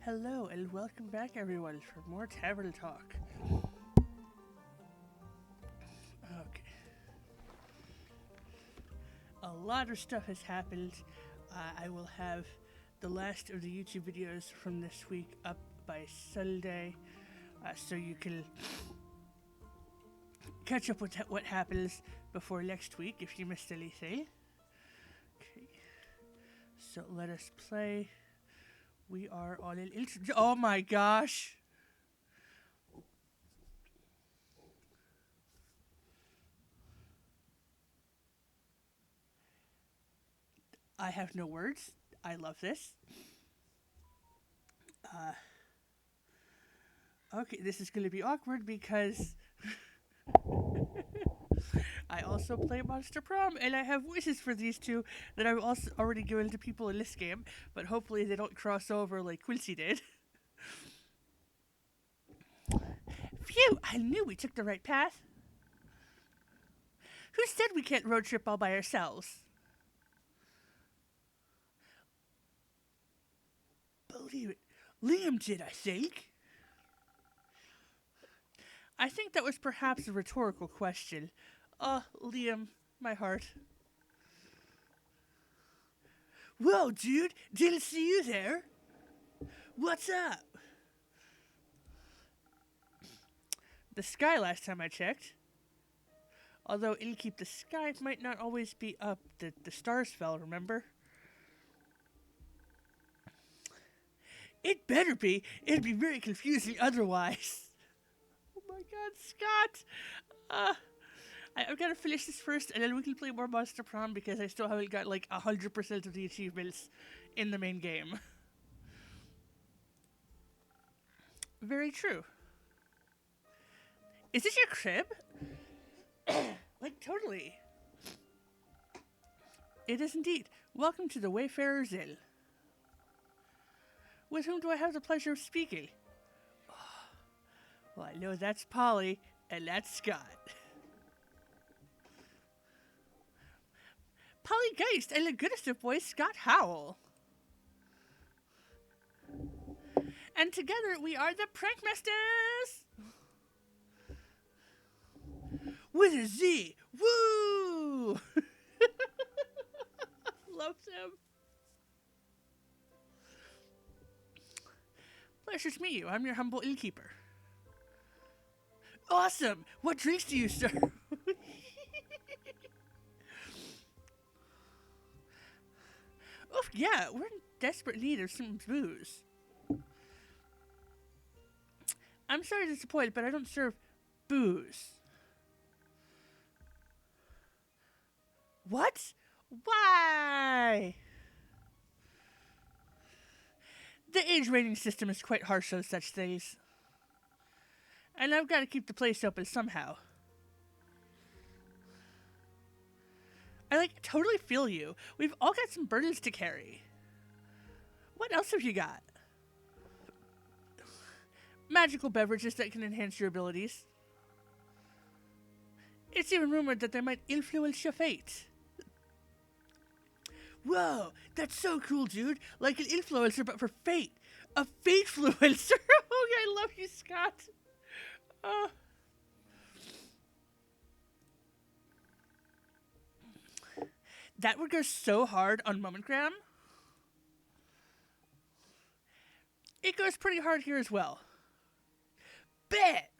Hello and welcome back everyone for more Tavern Talk. Okay. A lot of stuff has happened. I will have the last of the YouTube videos from this week up by Sunday, so you can catch up with what happens before next week if you missed anything. Okay. So let us play. We are on an oh my gosh! I have no words. I love this. Okay, this is going to be awkward because I also play Monster Prom, and I have wishes for these two that I've also already given to people in this game, but hopefully they don't cross over like Quincy did. Phew! I knew we took the right path. Who said we can't road trip all by ourselves? Believe it. Liam did, I think. I think that was perhaps a rhetorical question. Liam, my heart. Whoa, dude, didn't see you there. What's up? The sky last time I checked. Although Innkeep, the sky might not always be up. The stars fell, remember? It better be. It'd be very confusing otherwise. Oh my god, Scott! I've got to finish this first, and then we can play more Monster Prom because I still haven't got like 100% of the achievements in the main game. Very true. Is this your crib? Like, totally. It is indeed. Welcome to the Wayfarer's Inn. With whom do I have the pleasure of speaking? Well, I know that's Polly, and that's Scott. Polly Geist and the goodest of boys, Scott Howell. And together we are the Prankmasters! With a Z! Woo! Love them. Pleasure to meet you. I'm your humble innkeeper. Awesome! What drinks do you serve? Oof, yeah, we're in desperate need of some booze. I'm sorry to disappoint, but I don't serve booze. What? Why? The age rating system is quite harsh on such things. And I've got to keep the place open somehow. I totally feel you. We've all got some burdens to carry. What else have you got? Magical beverages that can enhance your abilities. It's even rumored that they might influence your fate. Whoa, that's so cool, dude. Like an influencer, but for fate. A fate-fluencer. Oh, I love you, Scott. That would go so hard on Momentgram. It goes pretty hard here as well. Bet!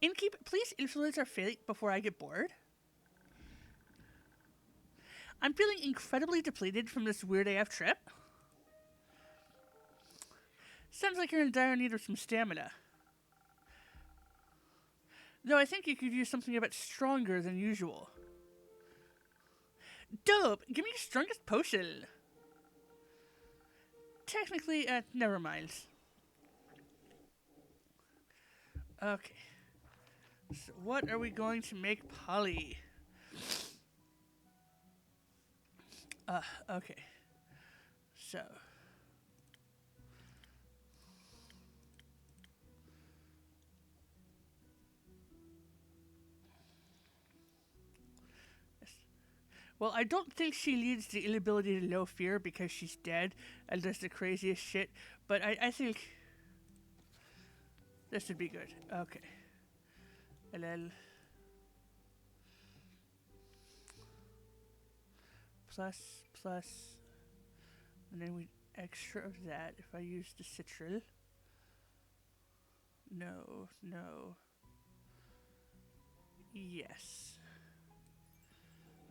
Innkeep, please influence our fate before I get bored. I'm feeling incredibly depleted from this weird AF trip. Sounds like you're in dire need of some stamina. Though I think you could use something a bit stronger than usual. Dope! Give me your strongest potion! Technically, never mind. Okay. So what are we going to make Polly? Okay. So. Well, I don't think she needs the inability to know fear because she's dead and does the craziest shit, but I think this would be good. Okay. And then plus, and then we extra of that if I use the citral. No. Yes.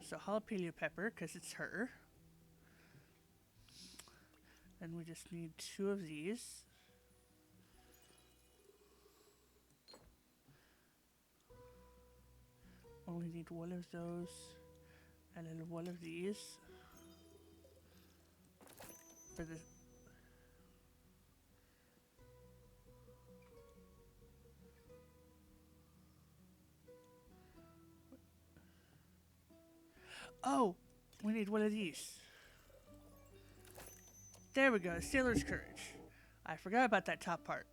So jalapeno pepper, because it's her. And we just need 2 of these. Only need 1 of those. And then 1 of these. For the... Oh! We need 1 of these. There we go, Sailor's Courage. I forgot about that top part.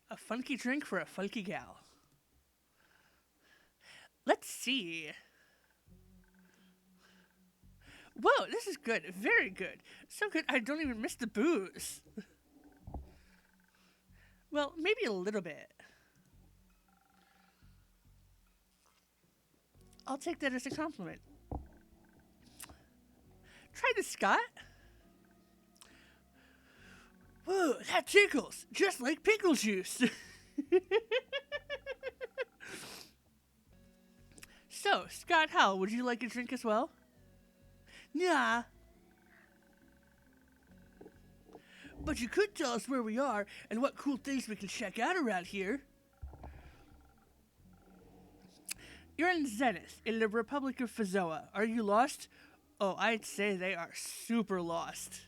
A funky drink for a funky gal. Let's see. Whoa, this is good. Very good. So good, I don't even miss the booze. Well, maybe a little bit. I'll take that as a compliment. Try this, Scott. Whoa, that tickles. Just like pickle juice. So, Scott Howell, would you like a drink as well? Nah. But you could tell us where we are and what cool things we can check out around here. You're in Zenith, in the Republic of Fazoa. Are you lost? Oh, I'd say they are super lost.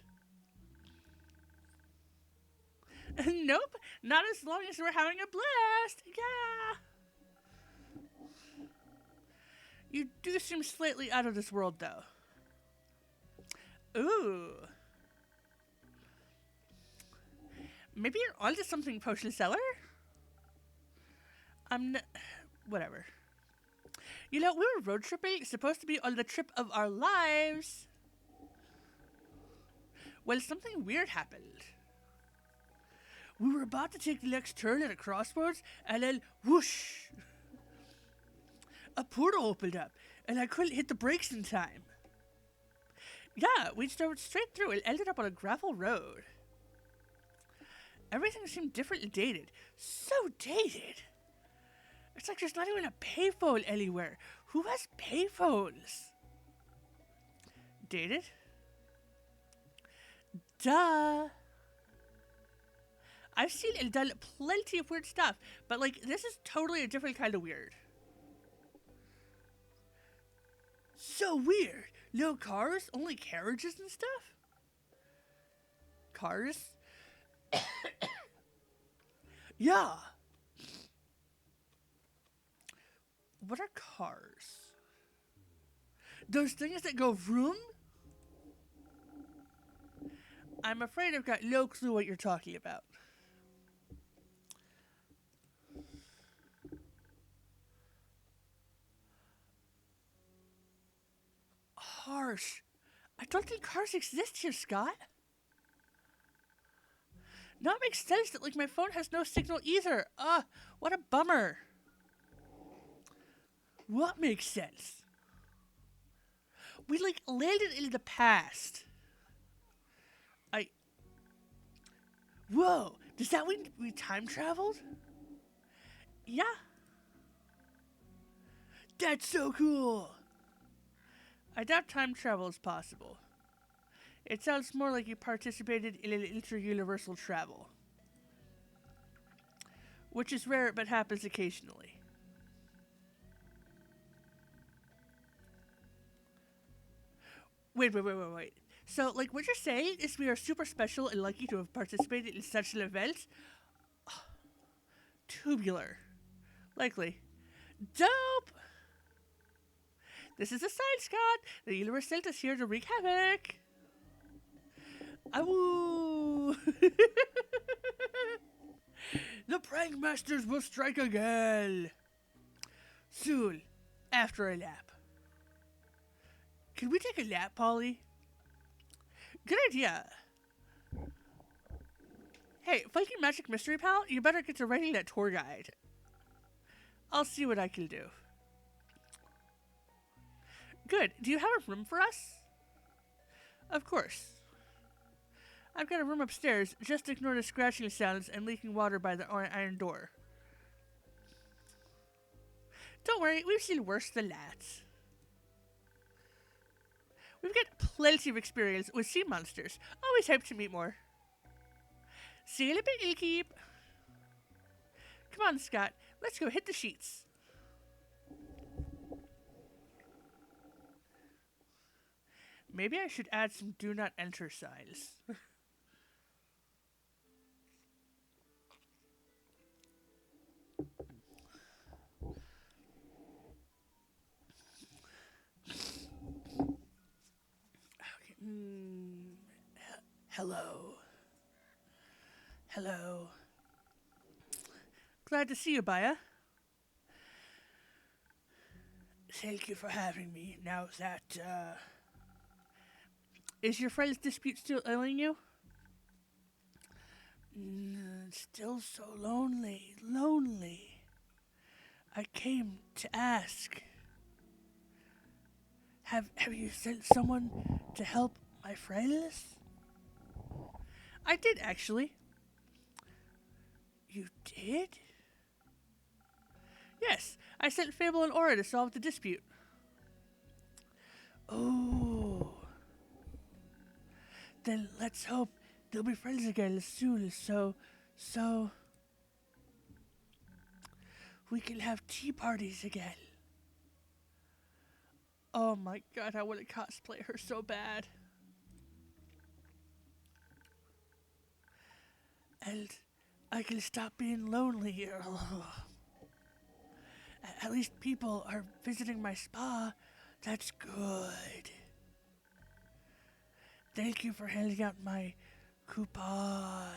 Nope, not as long as we're having a blast. Yeah. You do seem slightly out of this world, though. Ooh. Maybe you're onto something, potion seller? Whatever. You know, we were road tripping, supposed to be on the trip of our lives. Well, something weird happened. We were about to take the next turn at a crossroads, and then whoosh! A portal opened up, and I couldn't hit the brakes in time. Yeah, we drove straight through and ended up on a gravel road. Everything seemed different and dated. So dated. It's like there's not even a payphone anywhere. Who has payphones? Dated? Duh. I've seen and done plenty of weird stuff, but like, this is totally a different kind of weird. So weird. No cars, only carriages and stuff? Cars? Yeah. What are cars? Those things that go vroom? I'm afraid I've got no clue what you're talking about. Harsh. I don't think cars exist here, Scott. Now it makes sense that, like, my phone has no signal either. What a bummer. What makes sense? We, like, landed in the past. Whoa, does that mean we time traveled? Yeah. That's so cool. I doubt time travel is possible. It sounds more like you participated in an inter-universal travel. Which is rare, but happens occasionally. Wait. So, like, what you're saying is we are super special and lucky to have participated in such an event? Tubular. Likely. Dope! This is a sign, Scott. The universe sent us here to wreak havoc. Awoo! The prank masters will strike again. Soon, after a nap. Can we take a nap, Polly? Good idea. Hey, Funky Magic Mystery Pal, you better get to writing that tour guide. I'll see what I can do. Good. Do you have a room for us? Of course. I've got a room upstairs. Just ignore the scratching sounds and leaking water by the iron door. Don't worry, we've seen worse than that. We've got plenty of experience with sea monsters. Always hope to meet more. See you in a bit, Ilkeep. Come on, Scott. Let's go hit the sheets. Maybe I should add some do not enter signs. Hello. Hello. Glad to see you, Baya. Thank you for having me. Now that, is your friend's dispute still ailing you? Still so lonely. I came to ask. Have you sent someone to help my friends? I did, actually. You did? Yes, I sent Fable and Aura to solve the dispute. Oh. Then let's hope they'll be friends again as soon as so we can have tea parties again. Oh my god, I want to cosplay her so bad. And I can stop being lonely. At least people are visiting my spa. That's good. Thank you for handing out my coupons.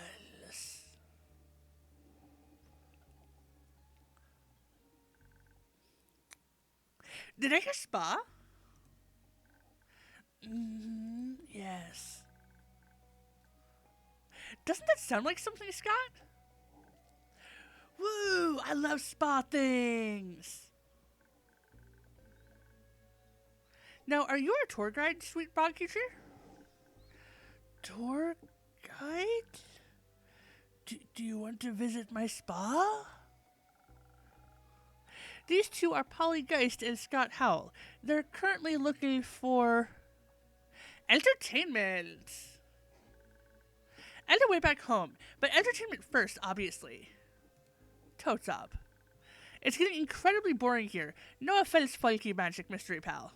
Did I hear spa? Yes. Doesn't that sound like something, Scott? Woo! I love spa things! Now, are you our tour guide, sweet bog creature? Tour guide? Do you want to visit my spa? These two are Polly Geist and Scott Howell. They're currently looking for entertainment. And a way back home. But entertainment first, obviously. Totes up. It's getting incredibly boring here. No offense, Funky Magic Mystery Pal.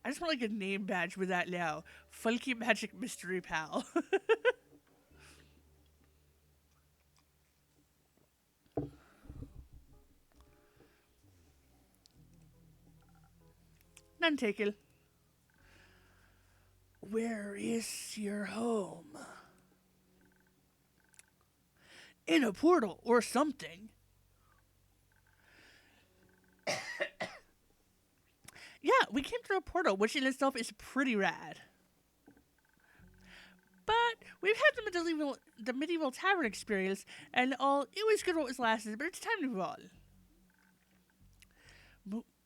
I just want like a name badge with that now. Funky Magic Mystery Pal. None taken. Where is your home? In a portal or something. Yeah, we came through a portal, which in itself is pretty rad. But we've had the medieval tavern experience, and all. It was good what was lasted, but it's time to move on.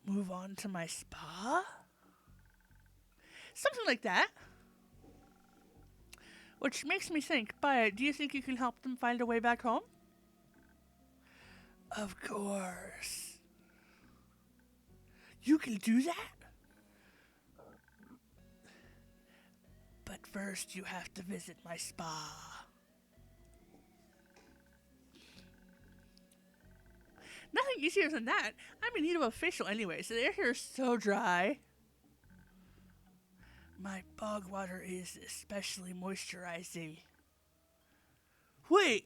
Move on to my spa? Something like that. Which makes me think, Baya, do you think you can help them find a way back home? Of course. You can do that? But first you have to visit my spa. Nothing easier than that. I'm in need of a facial anyway, so their hair is so dry. My bog water is especially moisturizing. Wait!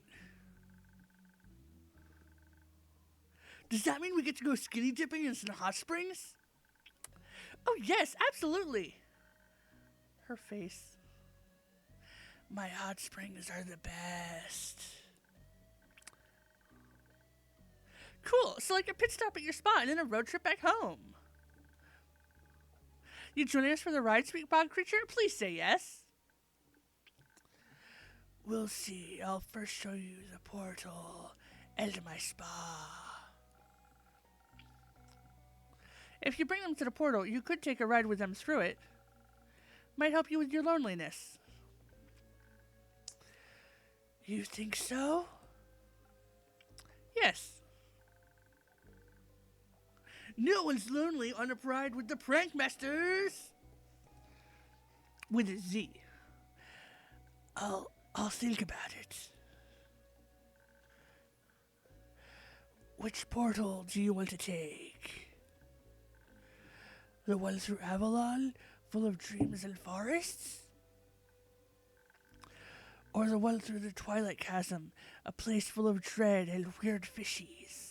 Does that mean we get to go skinny dipping in some hot springs? Oh yes, absolutely! Her face. My hot springs are the best. Cool. So like a pit stop at your spot and then a road trip back home. You joining us for the ride, sweet bog creature? Please say yes. We'll see. I'll first show you the portal and my spa. If you bring them to the portal, you could take a ride with them through it. Might help you with your loneliness. You think so? Yes. No one's lonely on a ride with the Prank Masters. With a Z. I'll think about it. Which portal do you want to take? The one through Avalon, full of dreams and forests? Or the one through the Twilight Chasm, a place full of dread and weird fishies?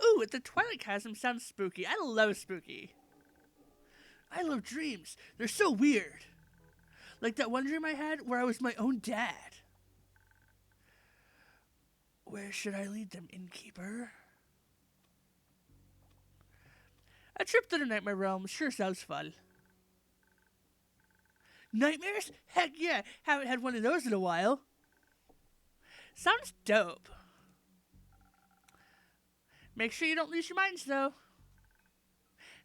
Ooh, the Twilight Chasm sounds spooky. I love spooky. I love dreams. They're so weird. Like that one dream I had where I was my own dad. Where should I lead them, innkeeper? A trip to the Nightmare Realm sure sounds fun. Nightmares? Heck yeah, haven't had one of those in a while. Sounds dope. Make sure you don't lose your minds, though.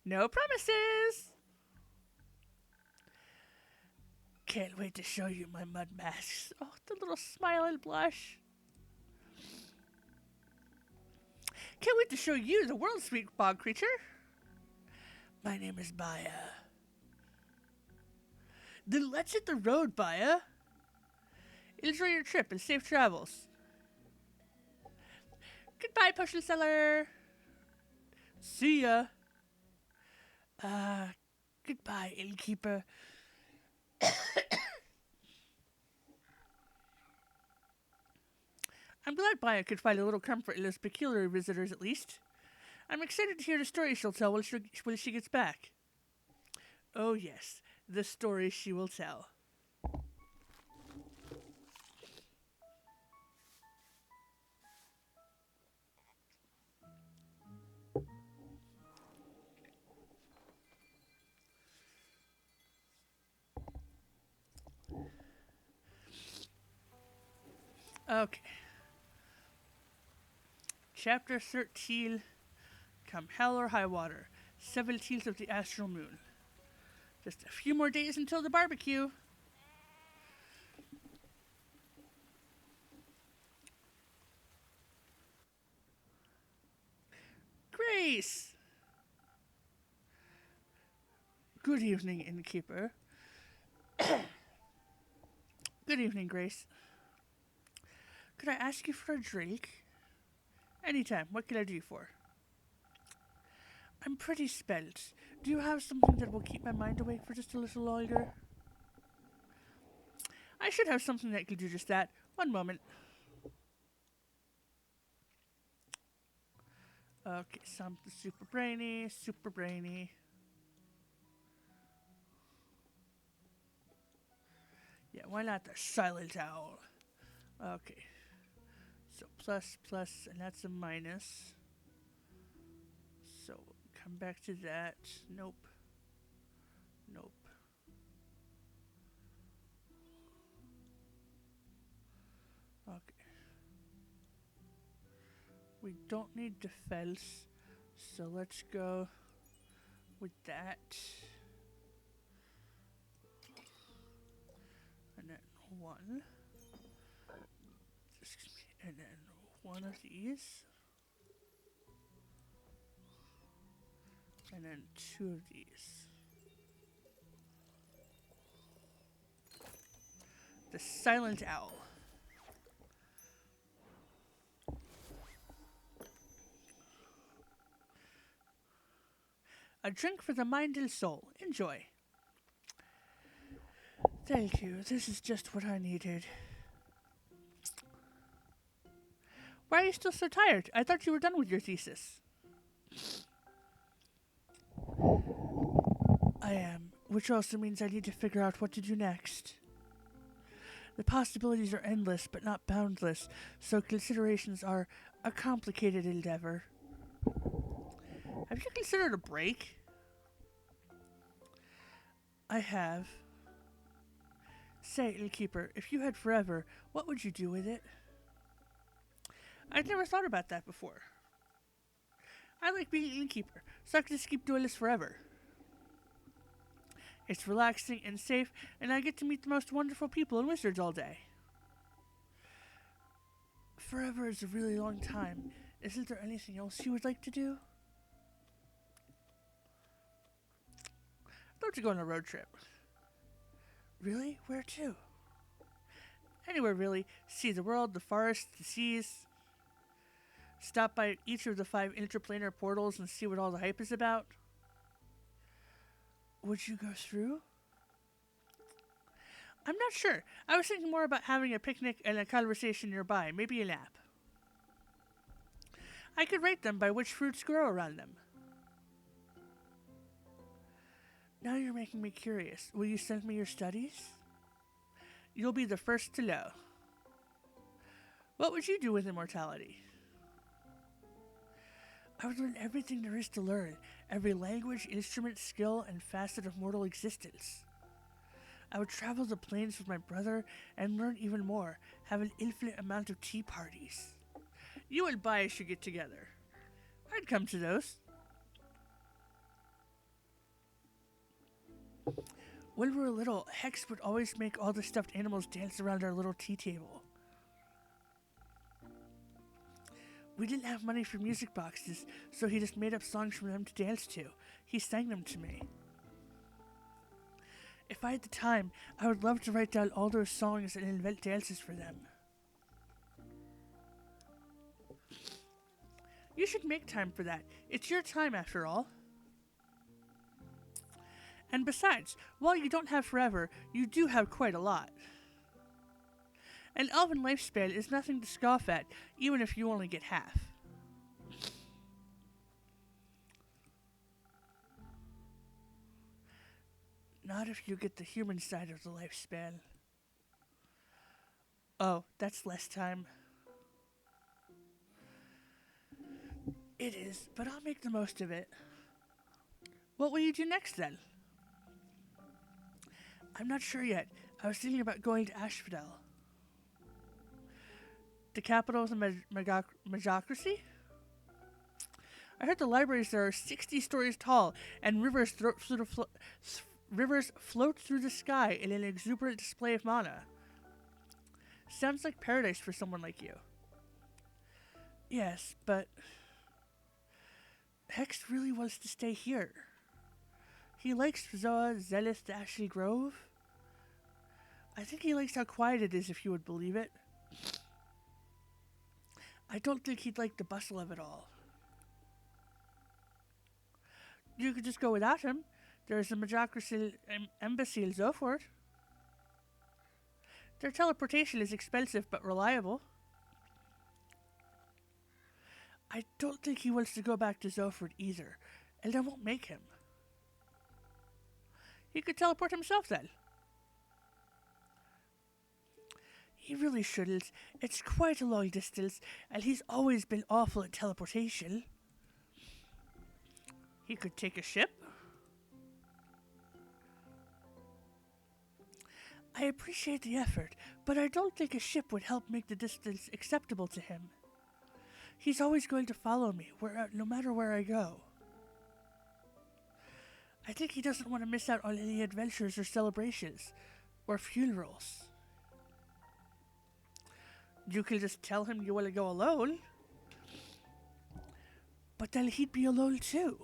No promises. Can't wait to show you my mud masks. Oh, the little smile and blush. Can't wait to show you the world's sweet bog creature. My name is Baya. Then let's hit the road, Baya. Enjoy your trip and safe travels. Goodbye, potion seller. See ya. Goodbye, innkeeper. I'm glad Baya could find a little comfort in those peculiar visitors, at least. I'm excited to hear the story she'll tell when she gets back. Oh, yes, the story she will tell. Okay. Chapter 13, Come Hell or High Water, 17th of the Astral Moon. Just a few more days until the barbecue. Grace! Good evening, innkeeper. Good evening, Grace. Could I ask you for a drink? Anytime. What can I do you for? I'm pretty spent. Do you have something that will keep my mind awake for just a little longer? I should have something that could do just that. One moment. Okay, something super brainy, super brainy. Yeah, why not the silent owl? Okay. So plus, plus, and that's a minus. So come back to that. Nope. Nope. Okay. We don't need defense, so let's go with that. And then one. And then one of these. And then two of these. The silent owl. A drink for the mind and soul. Enjoy. Thank you. This is just what I needed. Why are you still so tired? I thought you were done with your thesis. I am, which also means I need to figure out what to do next. The possibilities are endless but not boundless, so considerations are a complicated endeavor. Have you considered a break? I have. Say, innkeeper, if you had forever, what would you do with it? I'd never thought about that before. I like being an innkeeper, so I can just keep doing this forever. It's relaxing and safe, and I get to meet the most wonderful people and wizards all day. Forever is a really long time. Isn't there anything else you would like to do? I'd love to go on a road trip. Really? Where to? Anywhere, really. See the world, the forests, the seas. Stop by each of the 5 interplanar portals and see what all the hype is about. Would you go through? I'm not sure. I was thinking more about having a picnic and a conversation nearby, maybe a nap. I could rate them by which fruits grow around them. Now you're making me curious. Will you send me your studies? You'll be the first to know. What would you do with immortality? I would learn everything there is to learn, every language, instrument, skill, and facet of mortal existence. I would travel the plains with my brother and learn even more, have an infinite amount of tea parties. You and Bai should get together. I'd come to those. When we were little, Hex would always make all the stuffed animals dance around our little tea table. We didn't have money for music boxes, so he just made up songs for them to dance to. He sang them to me. If I had the time, I would love to write down all those songs and invent dances for them. You should make time for that. It's your time, after all. And besides, while you don't have forever, you do have quite a lot. An elven lifespan is nothing to scoff at, even if you only get half. Not if you get the human side of the lifespan. Oh, that's less time. It is, but I'll make the most of it. What will you do next, then? I'm not sure yet. I was thinking about going to Asphodel. The capital of the magocracy? I heard the libraries there are 60 stories tall, and rivers float through the sky in an exuberant display of mana. Sounds like paradise for someone like you. Yes, but Hex really wants to stay here. He likes Zoa, Zelith, the Ashley Grove. I think he likes how quiet it is, if you would believe it. I don't think he'd like the bustle of it all. You could just go without him. There's a Magocracy embassy in Zofort. Their teleportation is expensive but reliable. I don't think he wants to go back to Zofort either, and I won't make him. He could teleport himself then. He really shouldn't. It's quite a long distance, and he's always been awful at teleportation. He could take a ship. I appreciate the effort, but I don't think a ship would help make the distance acceptable to him. He's always going to follow me, no matter where I go. I think he doesn't want to miss out on any adventures or celebrations, or funerals. You can just tell him you want to go alone. But then he'd be alone too.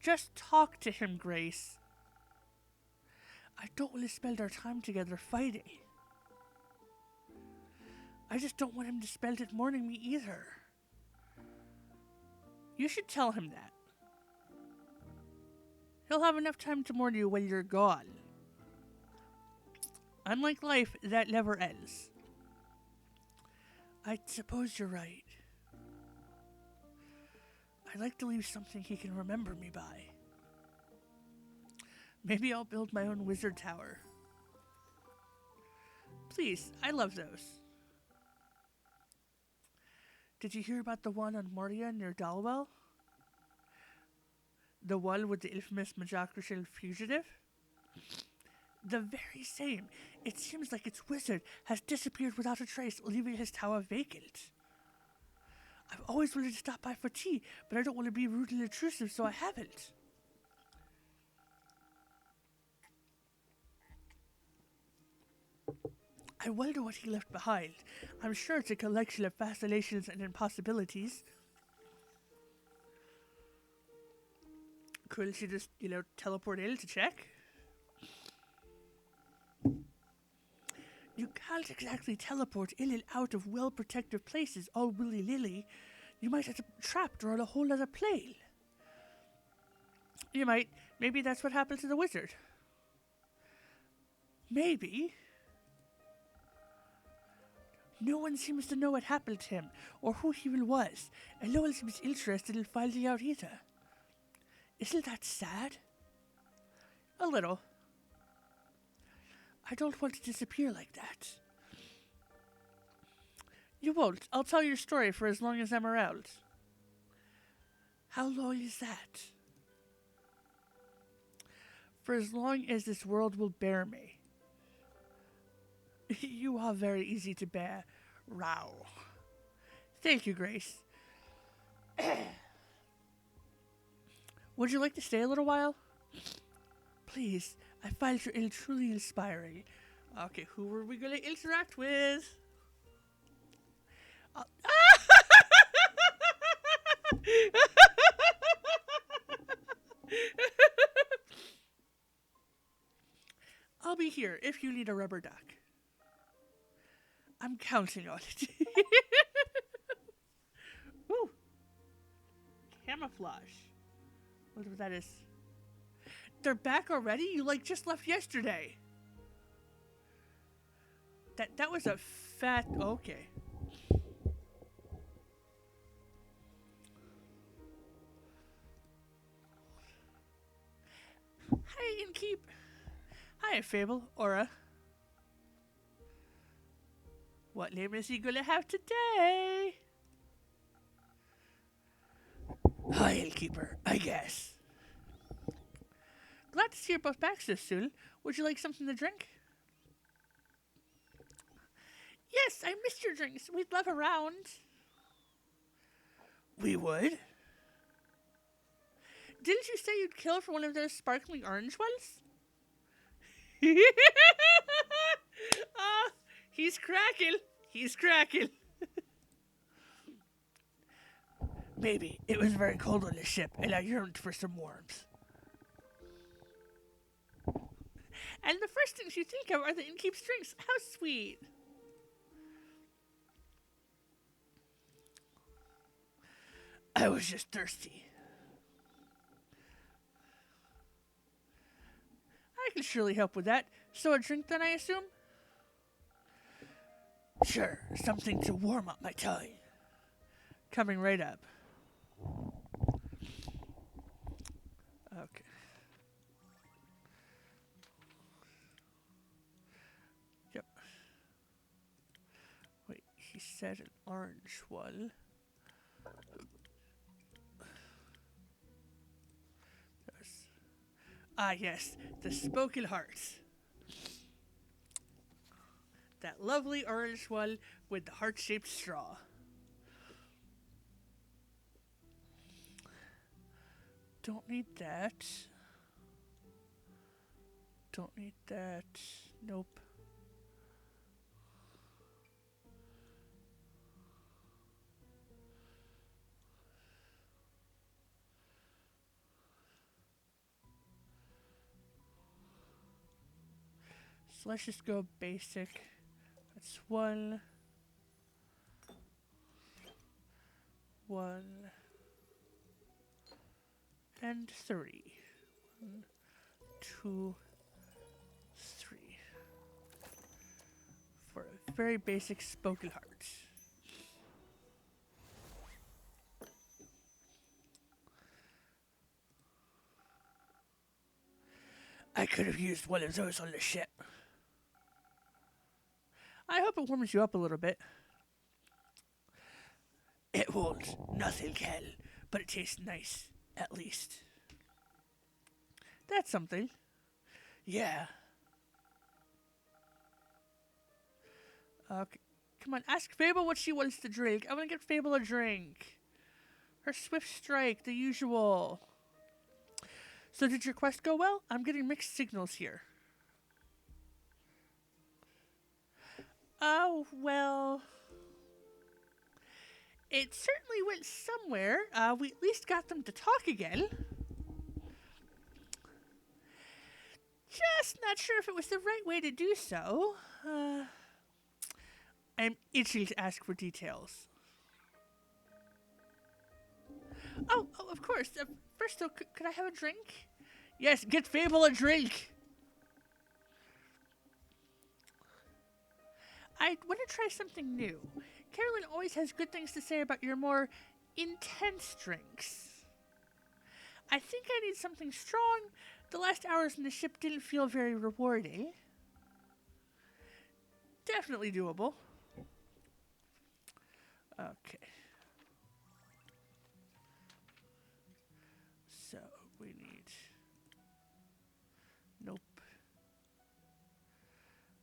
Just talk to him, Grace. I don't want to spend our time together fighting. I just don't want him to spend it mourning me either. You should tell him that. He'll have enough time to mourn you when you're gone. Unlike life, that never ends. I suppose you're right. I'd like to leave something he can remember me by. Maybe I'll build my own wizard tower. Please, I love those. Did you hear about the one on Moria near Dalwell? The one with the infamous Majokrishal fugitive? The very same. It seems like its wizard has disappeared without a trace, leaving his tower vacant. I've always wanted to stop by for tea, but I don't want to be rude and intrusive, so I haven't. I wonder what he left behind. I'm sure it's a collection of fascinations and impossibilities. Couldn't you just, teleport in to check? You can't exactly teleport in and out of well-protected places all willy-nilly. You might have trapped or on a whole other plane. You might. Maybe that's what happened to the wizard. Maybe. No one seems to know what happened to him, or who he even was, and no one seems interested in finding out either. Isn't that sad? A little. I don't want to disappear like that. You won't. I'll tell your story for as long as I'm around. How long is that? For as long as this world will bear me. You are very easy to bear, Rao. Thank you, Grace. Would you like to stay a little while? Please, I find your ill truly inspiring. Okay, who are we going to interact with? I'll be here if you need a rubber duck. I'm counting on it. Woo! Camouflage. Whatever that is. They're back already? You just left yesterday. That was a fat... Okay. Hi, Innkeep. Hi, Fable. Aura. What name is he gonna have today? Hi, Innkeeper. I guess. Glad to see you're both back so soon. Would you like something to drink? Yes, I missed your drinks. We'd love a round. We would? Didn't you say you'd kill for one of those sparkling orange ones? He's cracking. He's cracking. Maybe. It was very cold on the ship, and I yearned for some warmth. And the first things you think of are the innkeep's drinks. How sweet. I was just thirsty. I can surely help with that. So a drink then, I assume? Sure, something to warm up my tongue. Coming right up. Okay. Yep. Wait, he said an orange one. Yes, the Spoken Hearts. That lovely orange one with the heart-shaped straw. Don't need that. Don't need that. Nope. So let's just go basic. That's 1, 1, and 3. 1, 2, 3. For a very basic Spoken Heart. I could have used one of those on the ship. I hope it warms you up a little bit. It won't. Nothing can. But it tastes nice, at least. That's something. Yeah. Okay. Come on, ask Fable what she wants to drink. I want to get Fable a drink. Her swift strike, the usual. So did your quest go well? I'm getting mixed signals here. Oh, well. It certainly went somewhere. We at least got them to talk again. Just not sure if it was the right way to do so. I'm itching to ask for details. Oh, of course. First, though, could I have a drink? Yes, get Fable a drink. I want to try something new. Carolyn always has good things to say about your more intense drinks. I think I need something strong. The last hours in the ship didn't feel very rewarding. Definitely doable. Okay. So, we need... Nope.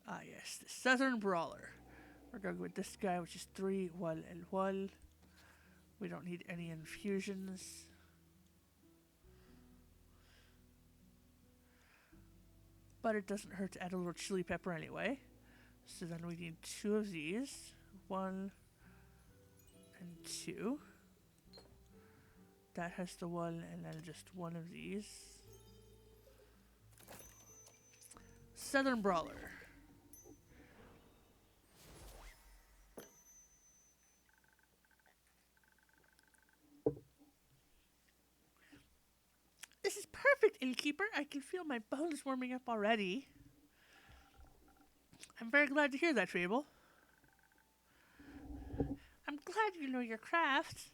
Ah, yes, the Southern Brawler. We're going to go with this guy, which is 3, 1, and 1. We don't need any infusions. But it doesn't hurt to add a little chili pepper anyway. So then we need 2 of these. 1 and 2. That has the 1 and then just 1 of these. Southern Brawler. This is perfect, innkeeper. I can feel my bones warming up already. I'm very glad to hear that, Fable. I'm glad you know your craft.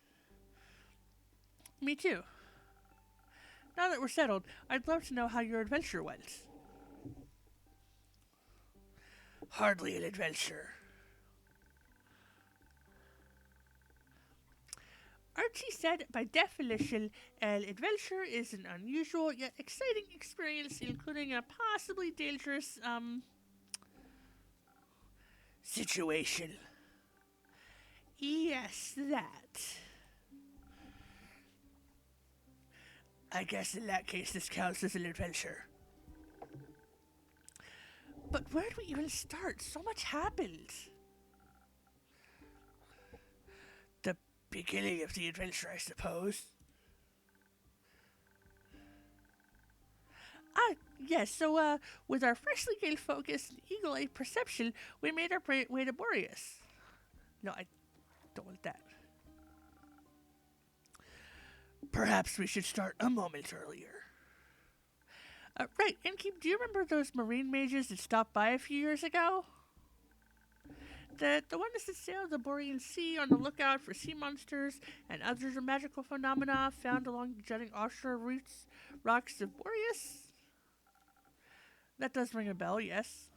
Me too. Now that we're settled, I'd love to know how your adventure went. Hardly an adventure. Archie said, by definition, an adventure is an unusual yet exciting experience, including a possibly dangerous, situation. Yes, that. I guess in that case this counts as an adventure. But where do we even start? So much happened. The beginning of the adventure, I suppose. Yes, so, with our freshly gained focus and eagle-eye perception, we made our way to Boreas. No, I don't want that. Perhaps we should start a moment earlier. Right, Innkeep, do you remember those marine mages that stopped by a few years ago? The ones that sailed the Borean Sea on the lookout for sea monsters and other magical phenomena found along the jutting offshore rocks of Boreas? That does ring a bell, yes.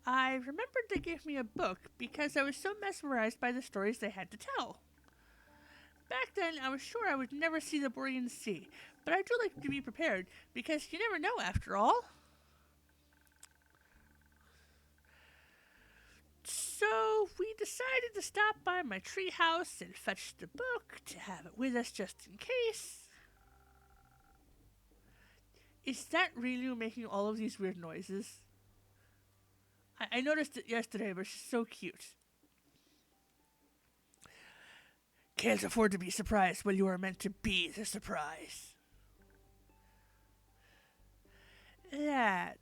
I remembered they gave me a book because I was so mesmerized by the stories they had to tell. Back then, I was sure I would never see the Borean Sea, but I do like to be prepared because you never know after all. So we decided to stop by my treehouse and fetch the book to have it with us just in case. Is that Relu making all of these weird noises? I noticed it yesterday, but she's so cute. Can't afford to be surprised when you are meant to be the surprise. That.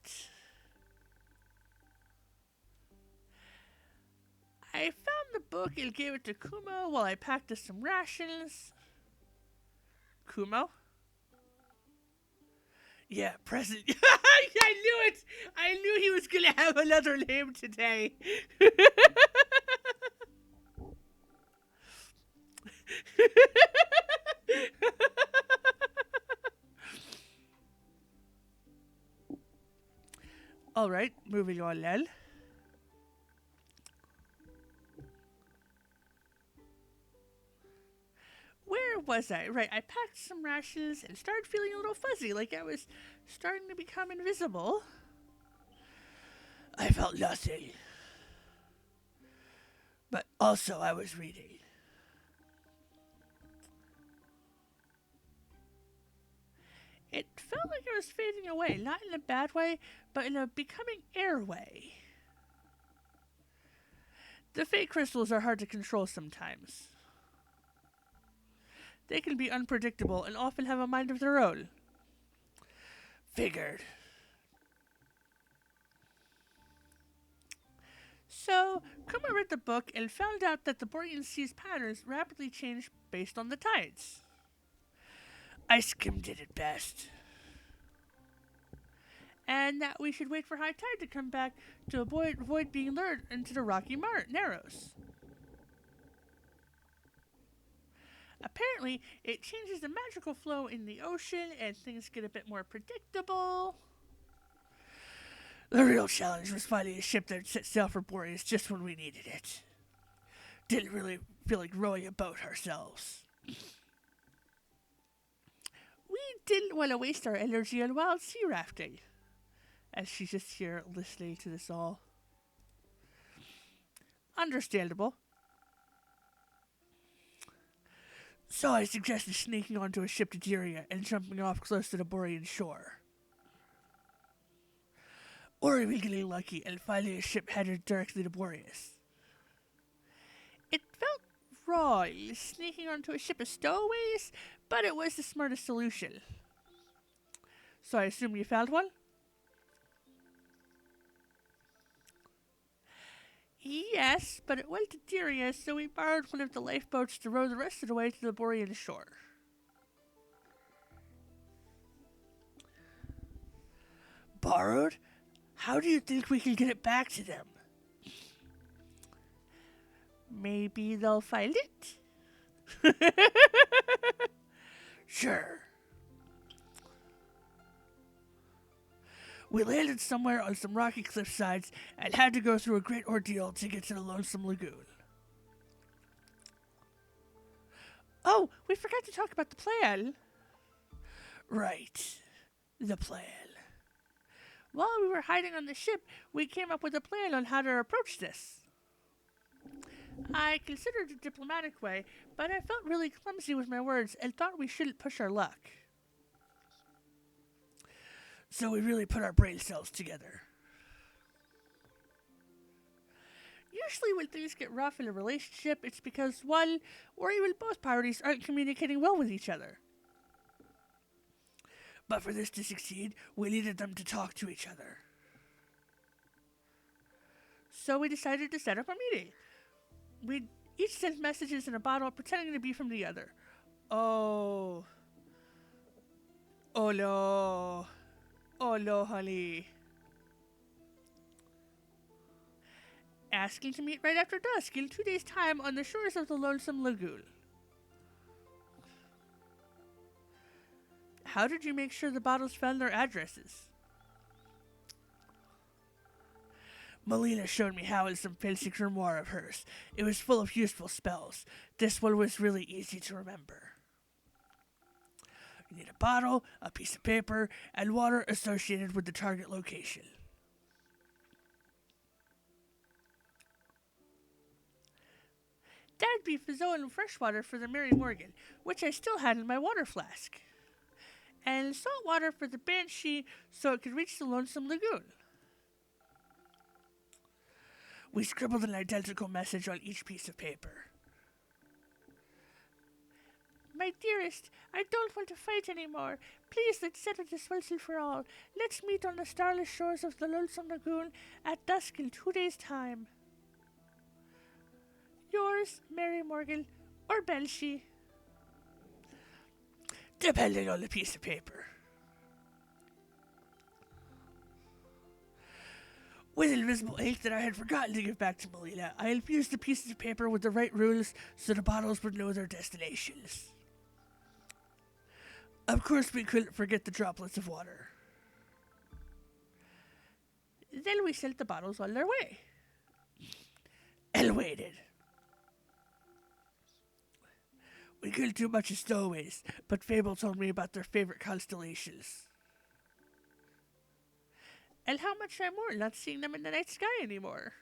I found the book and gave it to Kumo while I packed us some rations. Kumo? Yeah, present. I knew it! I knew he was gonna have another name today. Alright, moving on then. Where was I? Right, I packed some rations and started feeling a little fuzzy, like I was starting to become invisible. I felt nothing. But also I was reading. It felt like I was fading away, not in a bad way, but in a becoming air way. The fake crystals are hard to control sometimes. They can be unpredictable and often have a mind of their own. Figured. So, Kuma read the book and found out that the Borean Sea's patterns rapidly change based on the tides. I skimmed it at best. And that we should wait for high tide to come back to avoid being lured into the rocky narrows. Apparently, it changes the magical flow in the ocean and things get a bit more predictable. The real challenge was finding a ship that set sail for Boreas just when we needed it. Didn't really feel like rowing a boat ourselves. We didn't want to waste our energy on wild sea rafting. As she's just here listening to this all. Understandable. So I suggested sneaking onto a ship to Diria and jumping off close to the Borean shore. Or even getting lucky and finding a ship headed directly to Boreas. It felt wrong, sneaking onto a ship of stowaways, but it was the smartest solution. So I assume you found one? Yes, but it went to Diria, so we borrowed one of the lifeboats to row the rest of the way to the Borean shore. Borrowed? How do you think we can get it back to them? Maybe they'll find it? Sure. We landed somewhere on some rocky cliff sides and had to go through a great ordeal to get to the Lonesome Lagoon. Oh, we forgot to talk about the plan. Right. The plan. While we were hiding on the ship, we came up with a plan on how to approach this. I considered a diplomatic way, but I felt really clumsy with my words and thought we shouldn't push our luck. So we really put our brain cells together. Usually when things get rough in a relationship, it's because one or even both parties aren't communicating well with each other. But for this to succeed, we needed them to talk to each other. So we decided to set up a meeting. We each sent messages in a bottle pretending to be from the other. Oh no. Oh no, honey. Asking to meet right after dusk in 2 days' time on the shores of the Lonesome Lagoon. How did you make sure the bottles found their addresses? Melina showed me how in some fancy grimoire of hers. It was full of useful spells. This one was really easy to remember. You need a bottle, a piece of paper, and water associated with the target location. That'd be Fizzo and fresh water for the Mary Morgan, which I still had in my water flask. And salt water for the Banshee so it could reach the Lonesome Lagoon. We scribbled an identical message on each piece of paper. My dearest, I don't want to fight anymore. Please, let's settle this once and for all. Let's meet on the starless shores of the Lonesome Lagoon at dusk in 2 days' time. Yours, Mary Morgan, or Banshee. Depending on the piece of paper. With invisible ink that I had forgotten to give back to Melina, I infused the pieces of paper with the right runes so the bottles would know their destinations. Of course, we couldn't forget the droplets of water. Then we sent the bottles on their way. Elle waited. We killed too much of stowaways, but Fable told me about their favorite constellations. And how much I mourn not seeing them in the night sky anymore.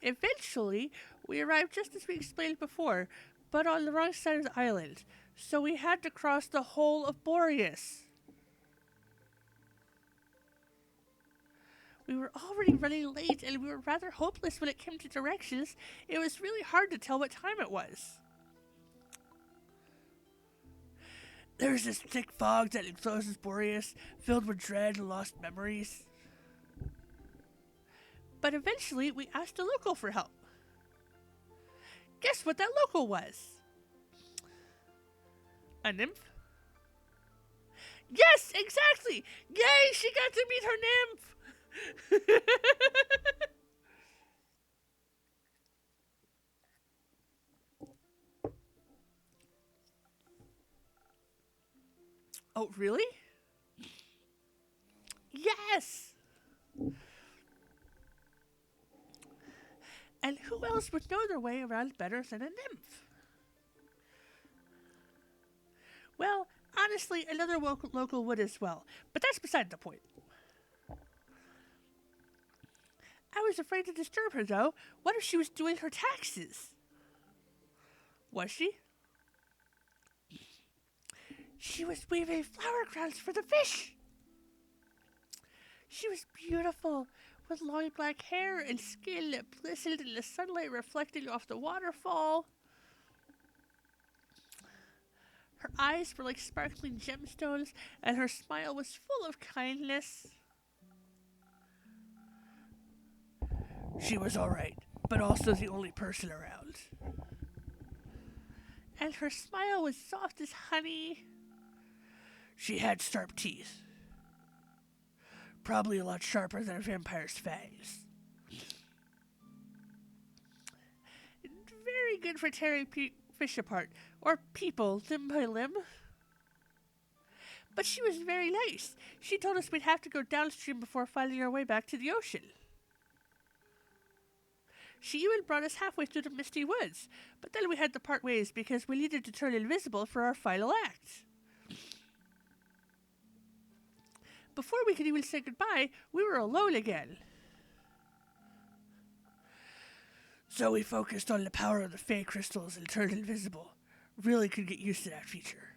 Eventually, we arrived just as we explained before, but on the wrong side of the island, so we had to cross the whole of Boreas. We were already running late, and we were rather hopeless when it came to directions. It was really hard to tell what time it was. There's this thick fog that encloses Boreas, filled with dread and lost memories. But eventually, we asked a local for help. Guess what that local was? A nymph? Yes, exactly! Yay, she got to meet her nymph! Oh, really? Yes! And who else would know their way around better than a nymph? Well, honestly, another local would as well, but that's beside the point. I was afraid to disturb her, though. What if she was doing her taxes? Was she? She was weaving flower crowns for the fish. She was beautiful, with long black hair and skin that glistened in the sunlight reflecting off the waterfall. Her eyes were like sparkling gemstones, and her smile was full of kindness. She was all right, but also the only person around. And her smile was soft as honey. She had sharp teeth. Probably a lot sharper than a vampire's fangs. Very good for tearing fish apart, or people limb by limb. But she was very nice. She told us we'd have to go downstream before finding our way back to the ocean. She even brought us halfway through the misty woods, but then we had to part ways because we needed to turn invisible for our final act. Before we could even say goodbye, we were alone again. So we focused on the power of the Fey crystals and turned invisible. Really could get used to that feature.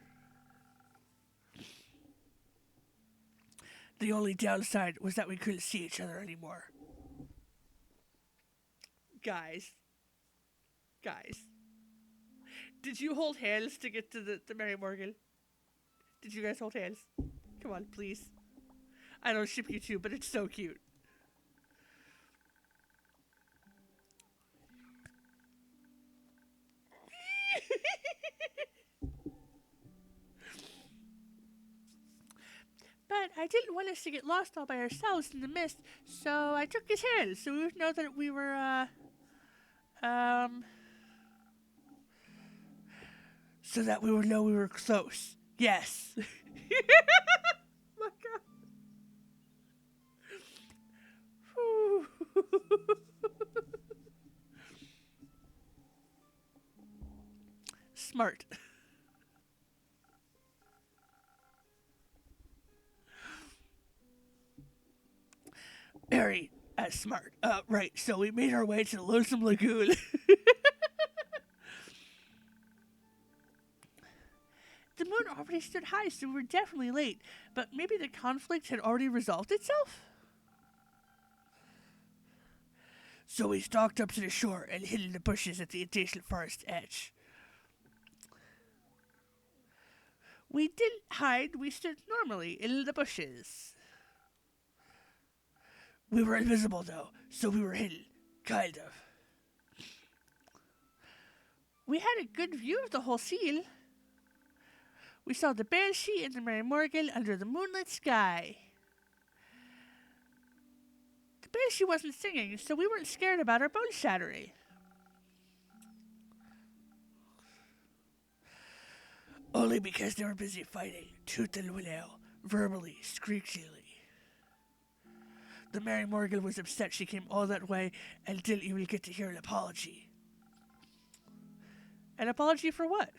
The only downside was that we couldn't see each other anymore. Guys, did you hold hands to get to the Mary Morgan? Did you guys hold hands? Come on, please. I don't ship you two, but it's so cute. But I didn't want us to get lost all by ourselves in the mist, so I took his hand so we would know that we were, so that we would know we were close. Yes. My God. Smart. Very smart. Right, so we made our way to the Lonesome Lagoon. The moon already stood high, so we were definitely late, but maybe the conflict had already resolved itself? So we stalked up to the shore and hid in the bushes at the adjacent forest edge. We didn't hide, we stood normally in the bushes. We were invisible, though, so we were hidden. Kind of. We had a good view of the whole scene. We saw the Banshee and the Mary Morgan under the moonlit sky. The Banshee wasn't singing, so we weren't scared about our bones shattering. Only because they were busy fighting, tooth and nail, verbally, screechily. The Mary Morgan was upset she came all that way and didn't even get to hear an apology. An apology for what?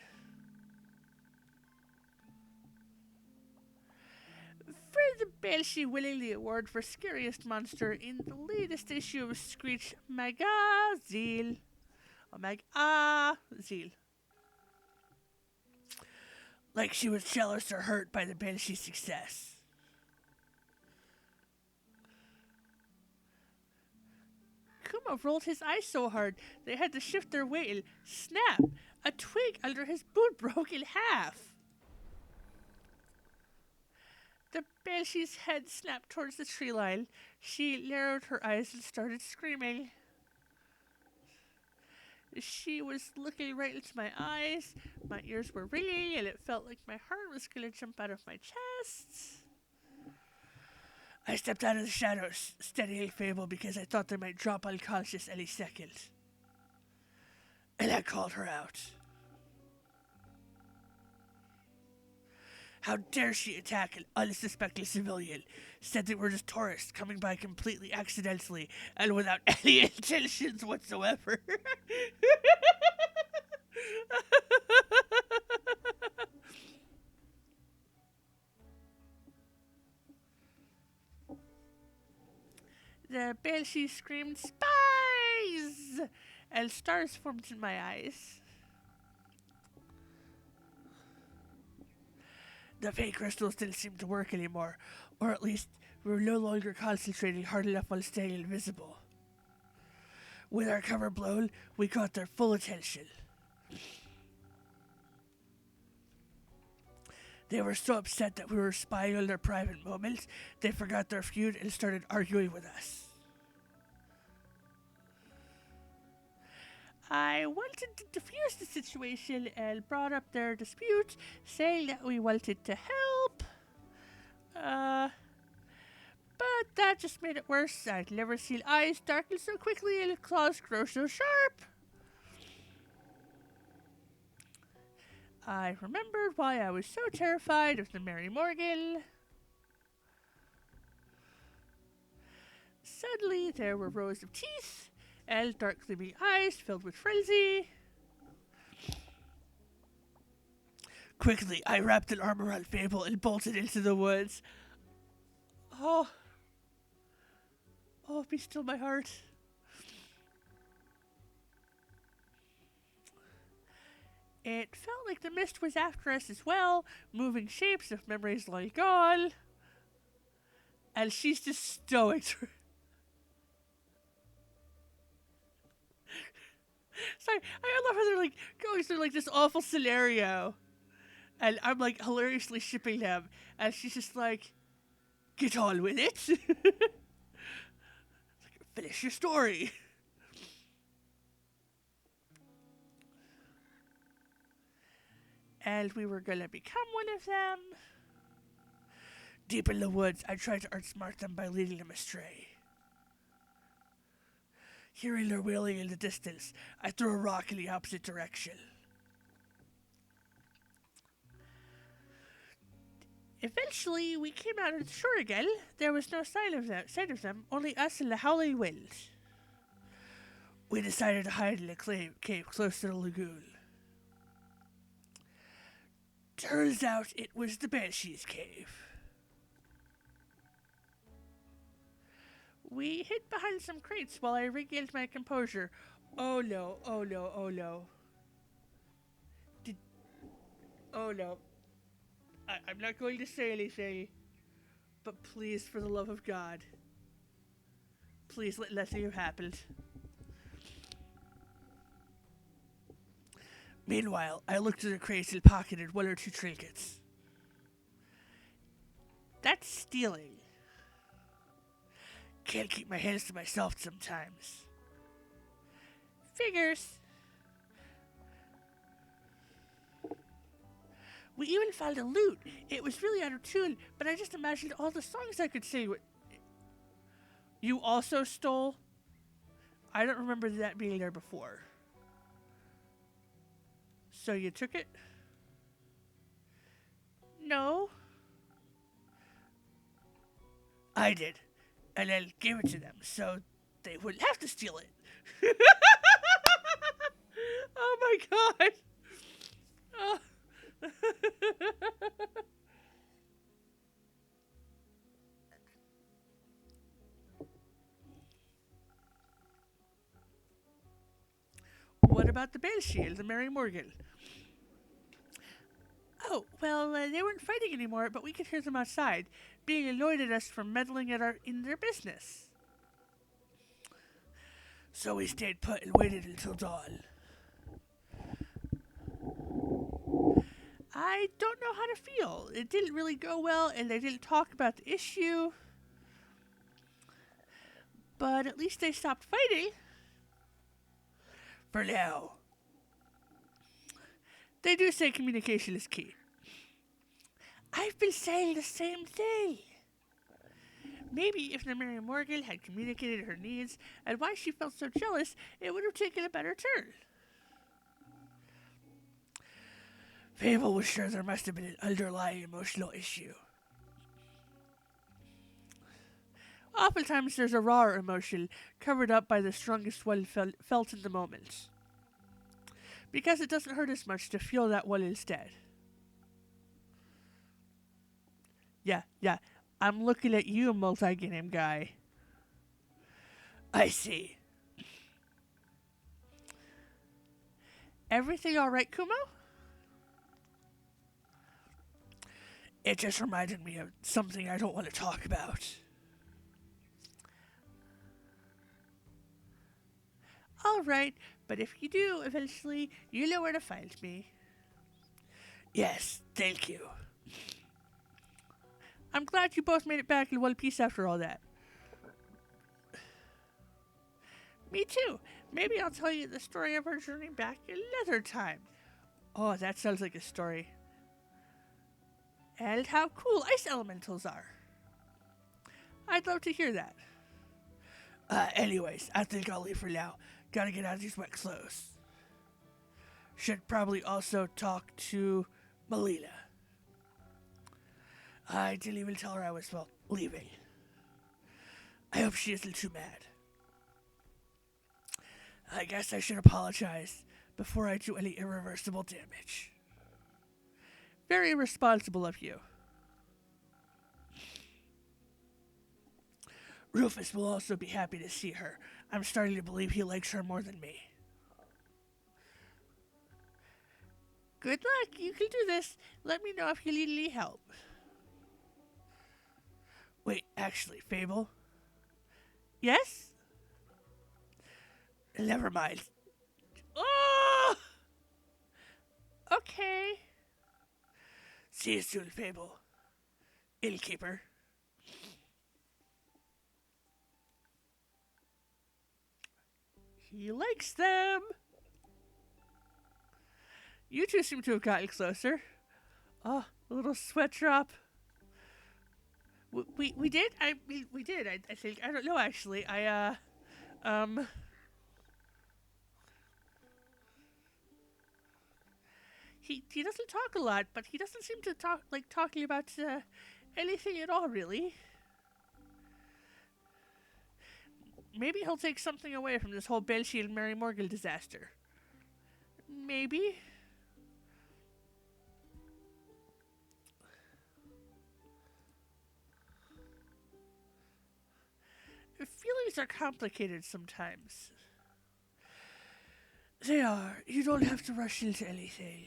For the Banshee winning the award for Scariest Monster in the latest issue of Screech Magazine. Magazine. Like she was jealous or hurt by the Banshee's success. Kuma rolled his eyes so hard they had to shift their weight and snap. A twig under his boot broke in half. The Banshee's head snapped towards the tree line. She narrowed her eyes and started screaming. She was looking right into my eyes. My ears were ringing, and it felt like my heart was going to jump out of my chest. I stepped out of the shadows, steadying Fable because I thought they might drop unconscious any second. And I called her out. How dare she attack an unsuspecting civilian? Said they were just tourists coming by completely accidentally and without any intentions whatsoever. The Banshee screamed, "Spies!" and stars formed in my eyes. The fake crystals didn't seem to work anymore, or at least we were no longer concentrating hard enough on staying invisible. With our cover blown, we caught their full attention. They were so upset that we were spying on their private moments, they forgot their feud and started arguing with us. I wanted to defuse the situation and brought up their dispute, saying that we wanted to help. But that just made it worse. I'd never seen eyes darken so quickly and claws grow so sharp. I remembered why I was so terrified of the Mary Morgan. Suddenly, there were rows of teeth and dark gleaming eyes filled with frenzy. Quickly, I wrapped an arm around Fable and bolted into the woods. Oh, be still my heart. It felt like the mist was after us as well, moving shapes of memories long gone. And she's just stoic. Sorry, I love how they're like going through like this awful scenario. And I'm like hilariously shipping them. And she's just like, get on with it. Finish your story. And we were gonna become one of them. Deep in the woods, I tried to outsmart them by leading them astray. Hearing their wailing in the distance, I threw a rock in the opposite direction. Eventually, we came out on the shore again. There was no sign of them, only us and the howling wind. We decided to hide in a cave close to the lagoon. Turns out it was the Banshee's cave. We hid behind some crates while I regained my composure. Oh no. Oh no. I'm not going to say anything, but please, for the love of God, please let nothing have happened. Meanwhile, I looked at the crates and pocketed one or two trinkets. That's stealing. Can't keep my hands to myself sometimes. Figures. We even found a lute. It was really out of tune, but I just imagined all the songs I could sing. You also stole? I don't remember that being there before. So you took it? No, I did, and then gave it to them so they wouldn't have to steal it. Oh my god! Oh. What about the Shield, the Mary Morgan? Oh, well, they weren't fighting anymore, but we could hear them outside, being annoyed at us for meddling in their business. So we stayed put and waited until dawn. I don't know how to feel. It didn't really go well, and they didn't talk about the issue. But at least they stopped fighting. For now. They do say communication is key. I've been saying the same thing. Maybe if the Mary Morgan had communicated her needs and why she felt so jealous, it would have taken a better turn. Fable was sure there must have been an underlying emotional issue. Oftentimes there's a raw emotion covered up by the strongest one felt in the moment. Because it doesn't hurt as much to feel that one instead. Yeah. I'm looking at you, multi-game guy. I see. Everything alright, Kumo? It just reminded me of something I don't want to talk about. Alright, but if you do, eventually, you know where to find me. Yes, thank you. I'm glad you both made it back in one piece after all that. Me too. Maybe I'll tell you the story of our journey back another time. Oh, that sounds like a story. And how cool ice elementals are. I'd love to hear that. Anyways, I think I'll leave for now. Gotta get out of these wet clothes. Should probably also talk to Melina. I didn't even tell her I was, leaving. I hope she isn't too mad. I guess I should apologize before I do any irreversible damage. Very responsible of you. Rufus will also be happy to see her. I'm starting to believe he likes her more than me. Good luck. You can do this. Let me know if you need any help. Wait, actually, Fable? Yes? Never mind. Oh! Okay. See you soon, Fable. Innkeeper. He likes them. You two seem to have gotten closer. Oh, a little sweat drop. We did? We did, I think. I don't know, actually. He doesn't talk a lot, but he doesn't seem to talking about anything at all, really. Maybe he'll take something away from this whole Banshee and Mary Morgan disaster. Maybe. Feelings are complicated sometimes. They are. You don't have to rush into anything.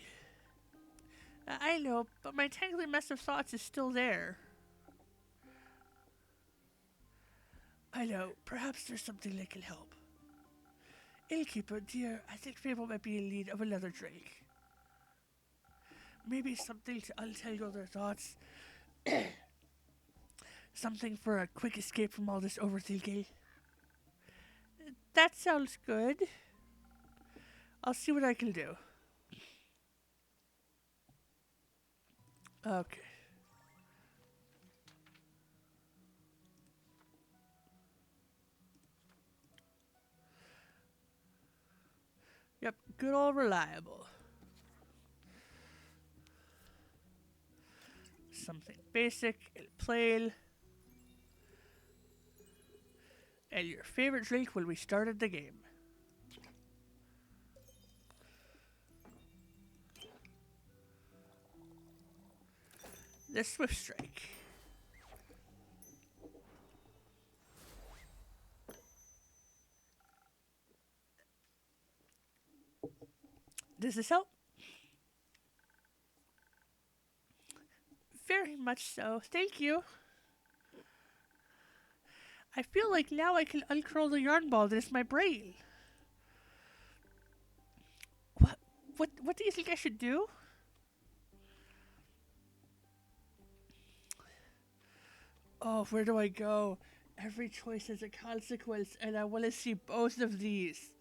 I know, but my tangling mess of thoughts is still there. I know. Perhaps there's something that can help. Innkeeper, dear, I think Fable might be in need of another drink. Maybe something to untangle their thoughts. Something for a quick escape from all this overthinking. That sounds good. I'll see what I can do. Okay. Yep, good old reliable. something basic, el plain, and your favorite drink when we started the game. The Swift Strike. Does this help? Very much so. Thank you. I feel like now I can uncurl the yarn ball that is my brain. What do you think I should do? Oh, where do I go? Every choice has a consequence, and I want to see both of these.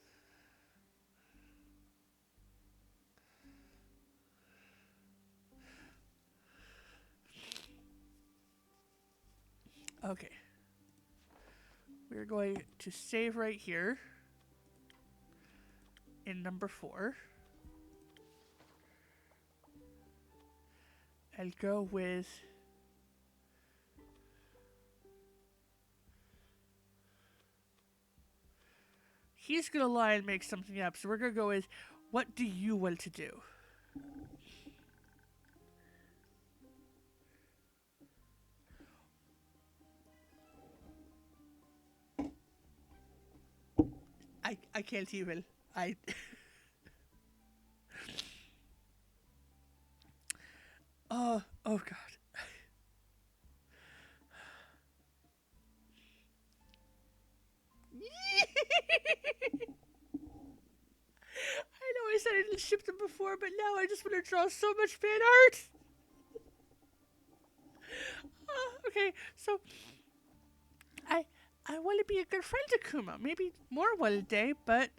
Okay. We're going to save right here in number 4. And go with he's going to lie and make something up. So we're going to go with what do you want to do? I can't even. Oh God. I know I said I didn't ship them before, but now I just want to draw so much fan art. Okay, so I want to be a good friend to Kuma. Maybe more one day, but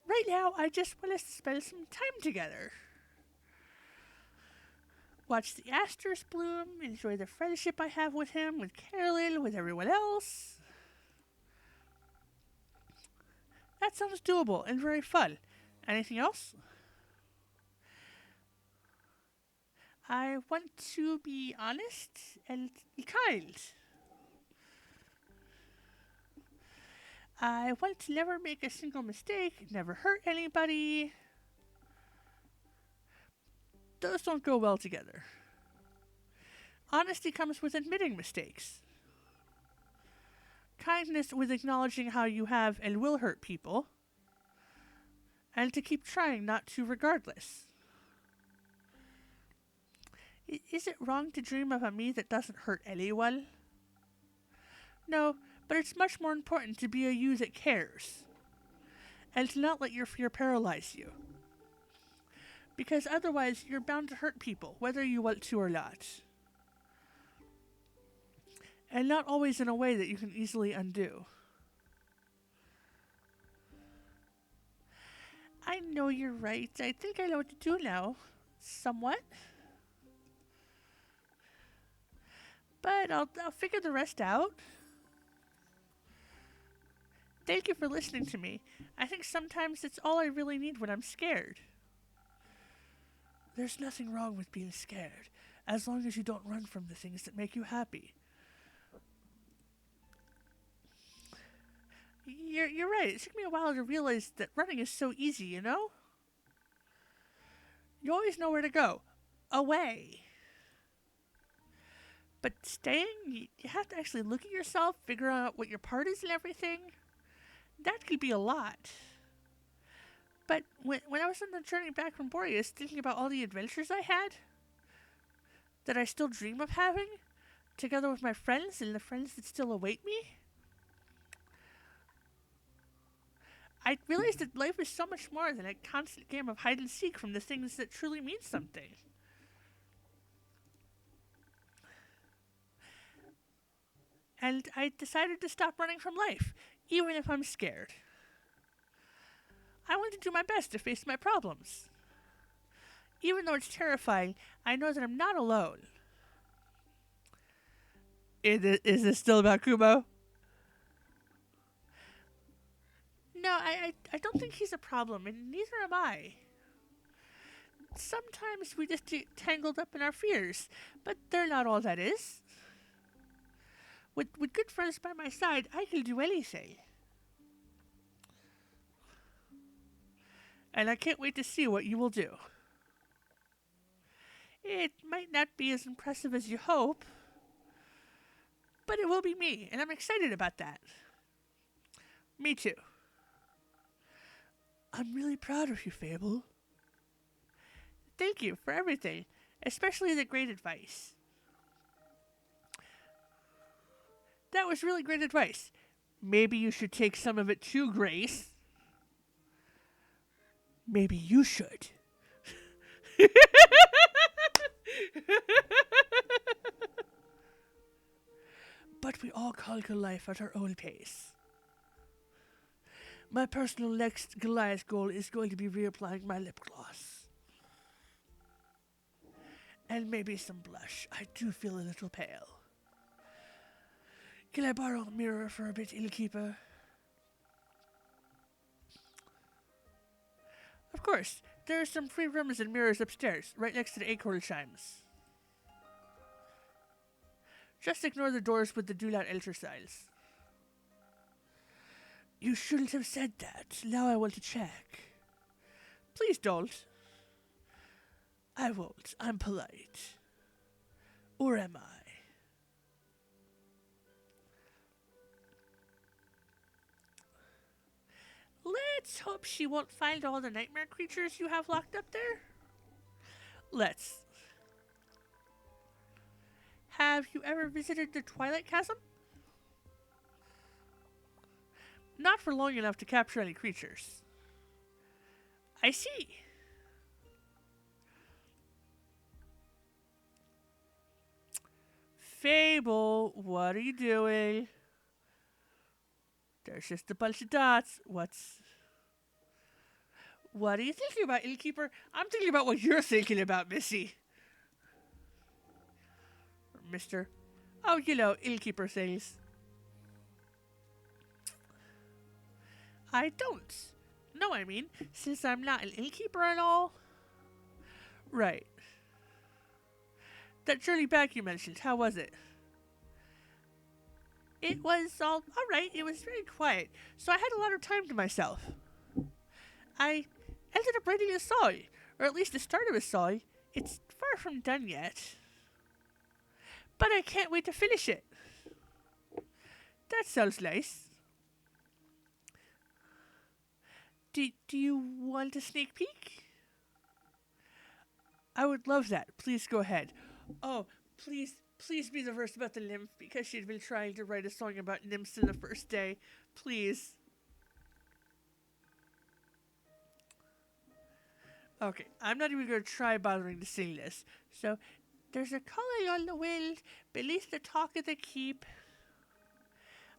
right now I just want to spend some time together. Watch the asters bloom, enjoy the friendship I have with him, with Carolyn, with everyone else. That sounds doable and very fun. Anything else? I want to be honest and kind. I want to never make a single mistake, never hurt anybody. Those don't go well together. Honesty comes with admitting mistakes. Kindness with acknowledging how you have and will hurt people. And to keep trying not to regardless. Is it wrong to dream of a me that doesn't hurt anyone? No, but it's much more important to be a you that cares. And to not let your fear paralyze you. Because otherwise, you're bound to hurt people, whether you want to or not. And not always in a way that you can easily undo. I know you're right. I think I know what to do now. Somewhat. But I'll figure the rest out. Thank you for listening to me. I think sometimes it's all I really need when I'm scared. There's nothing wrong with being scared, as long as you don't run from the things that make you happy. You're right. It took me a while to realize that running is so easy, you know? You always know where to go. Away. But staying, you have to actually look at yourself, figure out what your part is and everything. That could be a lot. But when I was on the journey back from Boreas, thinking about all the adventures I had, that I still dream of having, together with my friends and the friends that still await me, I realized that life is so much more than a constant game of hide and seek from the things that truly mean something. And I decided to stop running from life, even if I'm scared. I want to do my best to face my problems. Even though it's terrifying, I know that I'm not alone. Is this still about Kumo? No, I don't think he's a problem, and neither am I. Sometimes we just get tangled up in our fears, but they're not all that is. With good friends by my side, I can do anything. And I can't wait to see what you will do. It might not be as impressive as you hope, but it will be me, and I'm excited about that. Me too. I'm really proud of you, Fable. Thank you for everything, especially the great advice. That was really great advice. Maybe you should take some of it to Grace. Maybe you should. But we all conquer life at our own pace. My personal next Goliath goal is going to be reapplying my lip gloss. And maybe some blush. I do feel a little pale. Can I borrow a mirror for a bit, innkeeper? Of course. There are some free rooms and mirrors upstairs, right next to the acorn chimes. Just ignore the doors with the do not enter signs. You shouldn't have said that. Now I want to check. Please don't. I won't. I'm polite. Or am I? Let's hope she won't find all the nightmare creatures you have locked up there. Let's. Have you ever visited the Twilight Chasm? Not for long enough to capture any creatures. I see. Fable, what are you doing? There's just a bunch of dots. What are you thinking about, innkeeper? I'm thinking about what you're thinking about, Missy. Or Mister. Oh, you know, innkeeper things. I don't. No, I mean, since I'm not an innkeeper and all. Right. That journey back you mentioned, how was it? It was all right. It was very quiet, so I had a lot of time to myself. I ended up writing a song, or at least the start of a song. It's far from done yet, but I can't wait to finish it. That sounds nice. Do you want a sneak peek? I would love that. Please go ahead. Oh, please be the verse about the nymph, because she'd been trying to write a song about nymphs in the first day. Please. Okay, I'm not even going to try bothering to sing this. So, there's a calling on the wind, beneath the talk of the keep.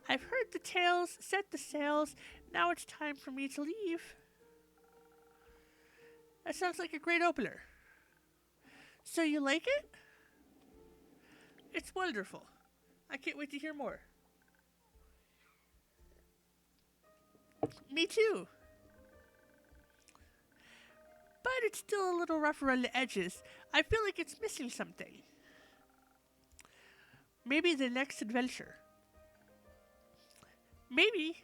I've heard the tales, set the sails, now it's time for me to leave. That sounds like a great opener. So you like it? It's wonderful. I can't wait to hear more. Me too. But it's still a little rough around the edges. I feel like it's missing something. Maybe the next adventure. Maybe.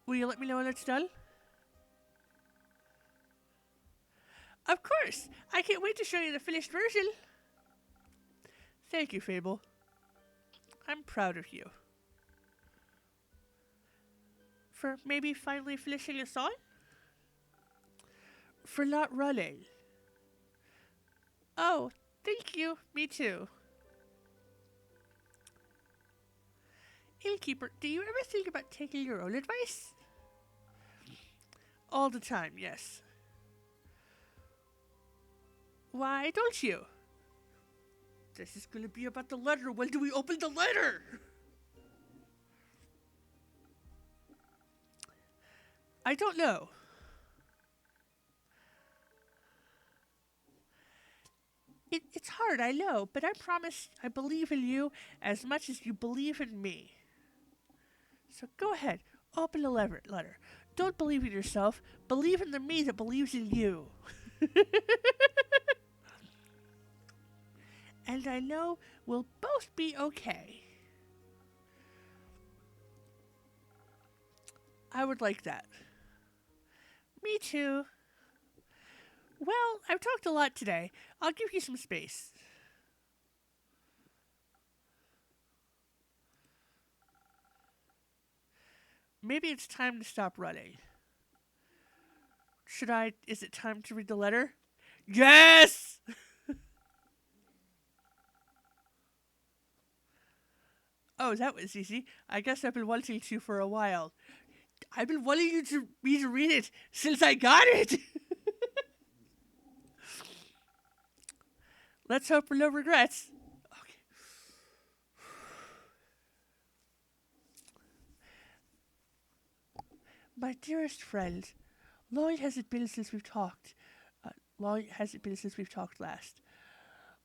Will you let me know when it's done? Of course! I can't wait to show you the finished version. Thank you, Fable. I'm proud of you. For maybe finally finishing a song? For not running. Oh, thank you. Me too. Innkeeper, do you ever think about taking your own advice? All the time, yes. Why don't you? This is going to be about the letter. When do we open the letter? I don't know. It's hard, I know, but I promise I believe in you as much as you believe in me. So go ahead, open the letter. Don't believe in yourself. Believe in the me that believes in you. And I know we'll both be okay. I would like that. Me too. Well, I've talked a lot today. I'll give you some space. Maybe it's time to stop running. Should I? Is it time to read the letter? Yes! Oh, that was easy. I guess I've been wanting to for a while. I've been wanting me to read it since I got it. Let's hope for no regrets. Okay. My dearest friend, long has it been since we've talked. Long has it been since we've talked last.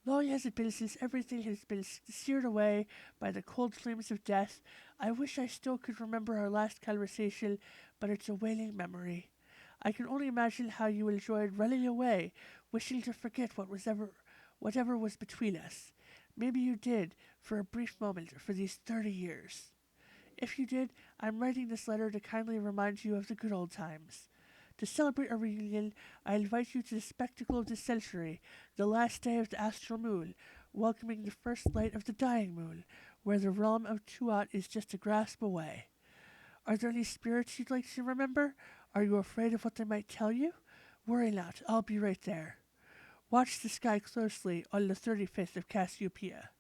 Long has it been since everything has been seared away by the cold flames of death. I wish I still could remember our last conversation, but it's a wailing memory. I can only imagine how you enjoyed running away, wishing to forget whatever was between us. Maybe you did, for a brief moment, for these 30 years. If you did, I'm writing this letter to kindly remind you of the good old times. To celebrate our reunion, I invite you to the spectacle of the century, the last day of the astral moon, welcoming the first light of the dying moon, where the realm of Tuat is just a grasp away. Are there any spirits you'd like to remember? Are you afraid of what they might tell you? Worry not, I'll be right there. Watch the sky closely on the 35th of Cassiopeia.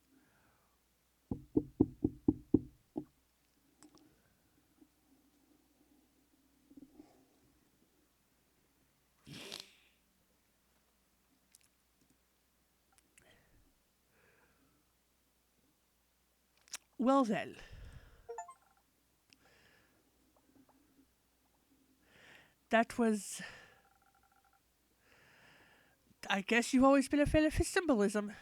Well then, that was. I guess you've always been a fan of his symbolism.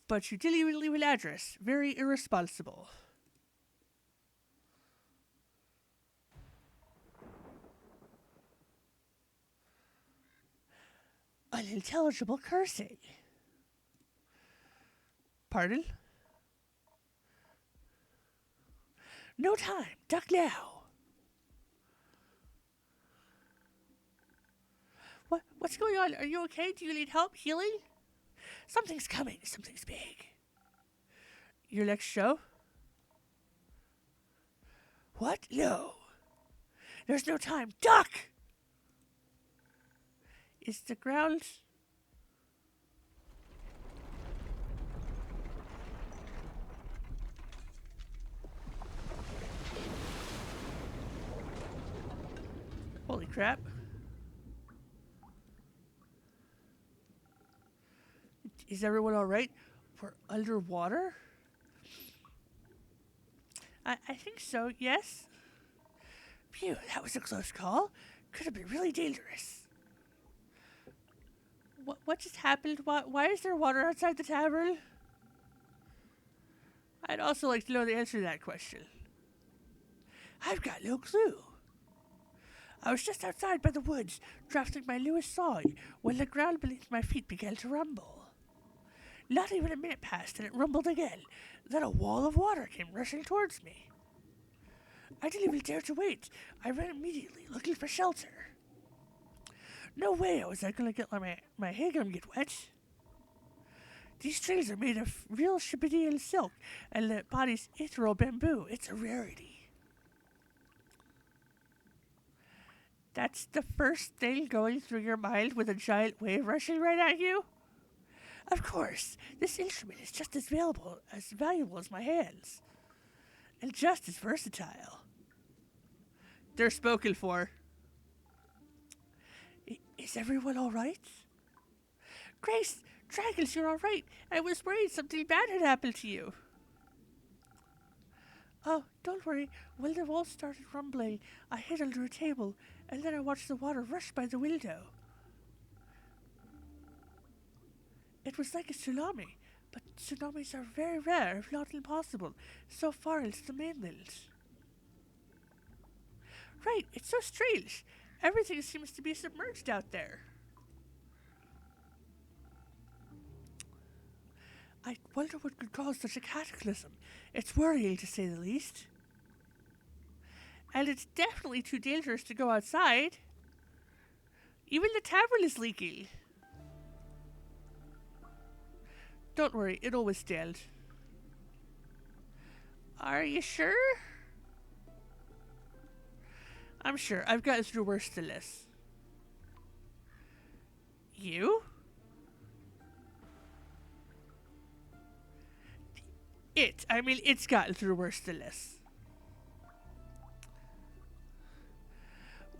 But you didn't even leave an address. Very irresponsible. Unintelligible cursing. Pardon? No time. Duck now. What's going on? Are you okay? Do you need help healing? Something's coming. Something's big. Your next show? What? No. There's no time. Duck! Is the ground... Holy crap. Is everyone alright? We're underwater? I think so, yes. Phew, that was a close call. Could have been really dangerous. What just happened? Why is there water outside the tavern? I'd also like to know the answer to that question. I've got no clue. I was just outside by the woods, drafting my newest song, when the ground beneath my feet began to rumble. Not even a minute passed, and it rumbled again. Then a wall of water came rushing towards me. I didn't even dare to wait. I ran immediately, looking for shelter. No way was I going to get my hair gonna get wet. These trees are made of real Shibidi silk, and the body's ethereal bamboo. It's a rarity. That's the first thing going through your mind with a giant wave rushing right at you? Of course, this instrument is just as valuable as my hands. And just as versatile. They're spoken for. Is everyone alright? Grace, Dragons, you're alright. I was worried something bad had happened to you. Oh, don't worry. When the walls started rumbling, I hid under a table, and then I watched the water rush by the window. It was like a tsunami, but tsunamis are very rare, if not impossible, so far into the mainland. Right, it's so strange. Everything seems to be submerged out there. I wonder what could cause such a cataclysm. It's worrying, to say the least. And it's definitely too dangerous to go outside. Even the tavern is leaking. Don't worry, it'll withstand. Are you sure? I'm sure. I've gotten through worse than this. You? It's gotten through worse than this.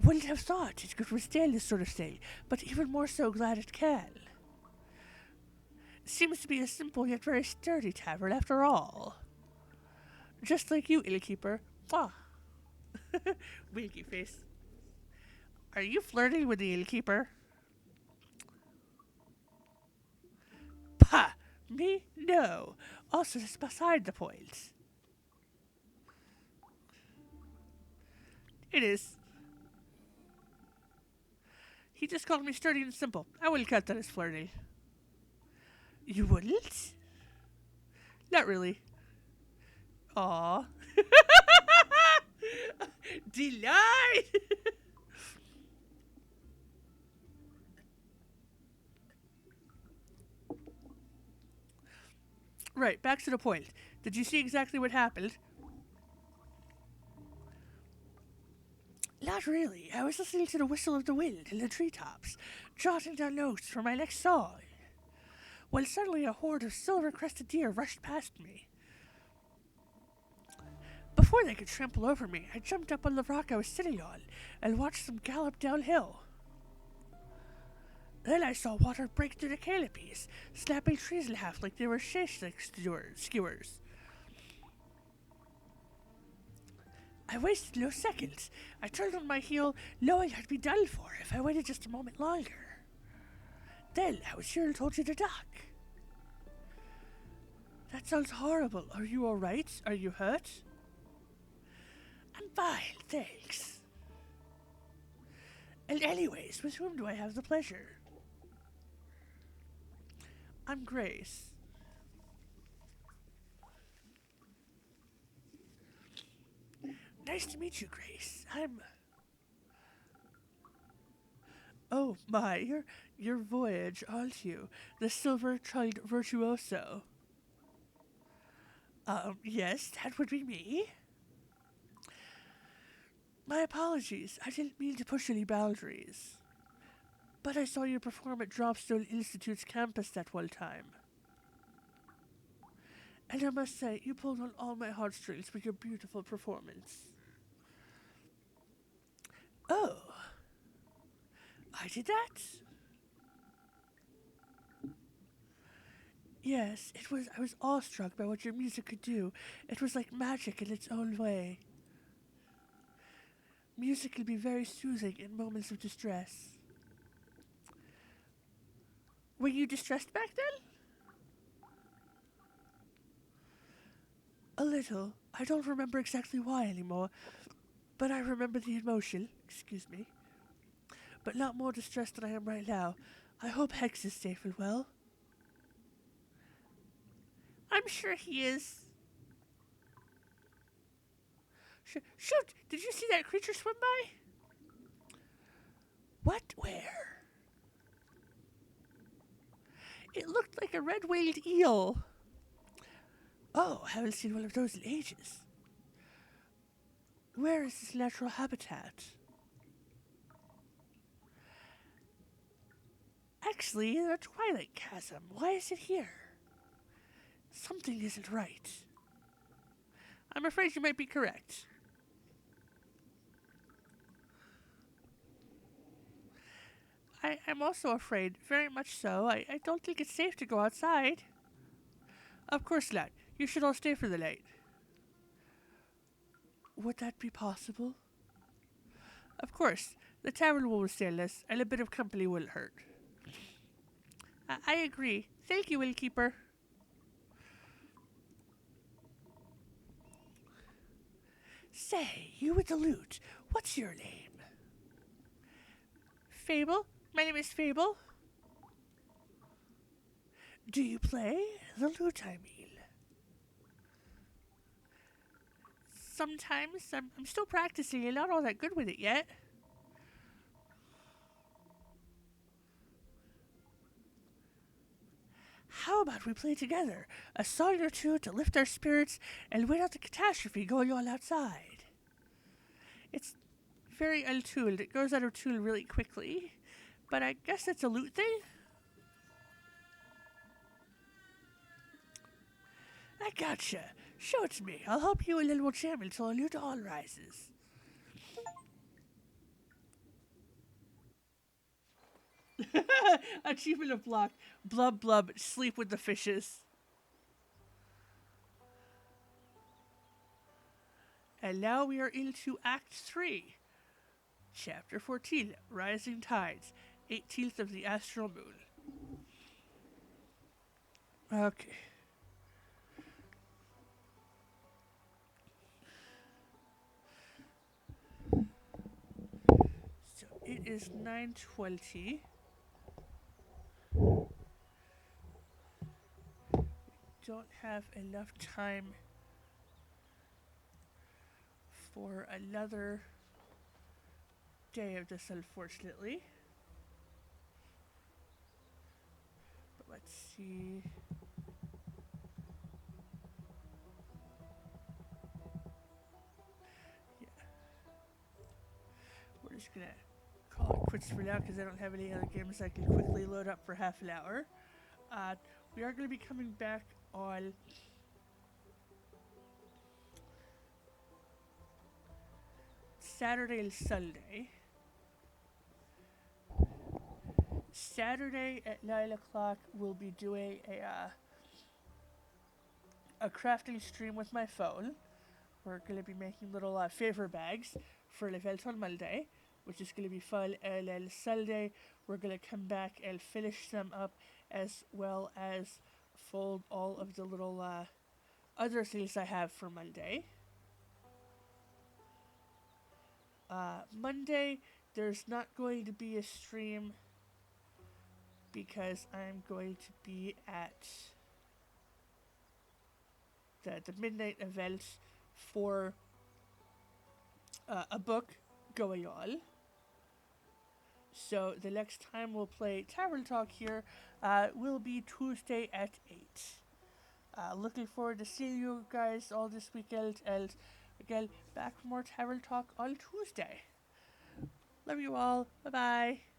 Wouldn't have thought it could withstand this sort of thing, but even more so glad it can. Seems to be a simple yet very sturdy tavern after all. Just like you, innkeeper. Ah. Winky face. Are you flirting with the innkeeper? Pah! Me? No. Also, that's beside the point. It is. He just called me sturdy and simple. I wouldn't count that as flirting. You wouldn't? Not really. Aw. Delight! Right, back to the point. Did you see exactly what happened? Not really. I was listening to the whistle of the wind in the treetops, jotting down notes for my next song, when suddenly a horde of silver-crested deer rushed past me. Before they could trample over me, I jumped up on the rock I was sitting on and watched them gallop downhill. Then I saw water break through the canopies, snapping trees in half like they were shish-stick skewers. I wasted no seconds. I turned on my heel, knowing I'd be done for if I waited just a moment longer. Then I was here and told you to duck. That sounds horrible. Are you alright? Are you hurt? I'm fine, thanks. And anyways, with whom do I have the pleasure? I'm Grace. Nice to meet you, Grace. Oh my, you're Voyage, aren't you? The silver-tongued virtuoso. Yes, that would be me. My apologies. I didn't mean to push any boundaries. But I saw you perform at Dropstone Institute's campus that one time. And I must say, you pulled on all my heartstrings with your beautiful performance. Oh. I did that? Yes, I was awestruck by what your music could do. It was like magic in its own way. Music can be very soothing in moments of distress. Were you distressed back then? A little. I don't remember exactly why anymore, but I remember the emotion, excuse me. But not more distressed than I am right now. I hope Hex is safe and well. I'm sure he is. Shoot! Did you see that creature swim by? What? Where? It looked like a red-winged eel. Oh, I haven't seen one of those in ages. Where is its natural habitat? Actually, the Twilight Chasm. Why is it here? Something isn't right. I'm afraid you might be correct. I'm also afraid, very much so. I don't think it's safe to go outside. Of course not. You should all stay for the night. Would that be possible? Of course. The tavern will withstand this, and a bit of company wouldn't hurt. I agree. Thank you, innkeeper. Say, you with the lute, what's your name? Fable. My name is Fable. Do you play the lute, I mean? Sometimes. I'm still practicing and not all that good with it yet. How about we play together a song or two to lift our spirits and wait out the catastrophe going on outside? It's very untuned. It goes out of tune really quickly. But I guess it's a lute thing? I gotcha. Show it to me. I'll help you and then we'll jam until a new dawn rises. Achievement of block. Blub blub. Sleep with the fishes. And now we are into Act 3. Chapter 14. Rising Tides. 18th of the Astral Moon. Okay. So it is 9:20. Don't have enough time for another day of this, unfortunately. But let's see. Yeah. We're just gonna call it quits for now because I don't have any other games I can quickly load up for half an hour. We are going to be coming back on Saturday and Sunday. Saturday at 9 o'clock, we'll be doing a crafting stream with my phone. We're going to be making little favor bags for an event on Monday, which is going to be fun. And then Sunday, we're going to come back and finish them up as well as fold all of the little other things I have for Monday. Monday, there's not going to be a stream because I'm going to be at the midnight event for a book going on. So the next time we'll play Tavern Talk here will be Tuesday at 8. Looking forward to seeing you guys all this weekend, and again, back for more Tavern Talk on Tuesday. Love you all. Bye-bye.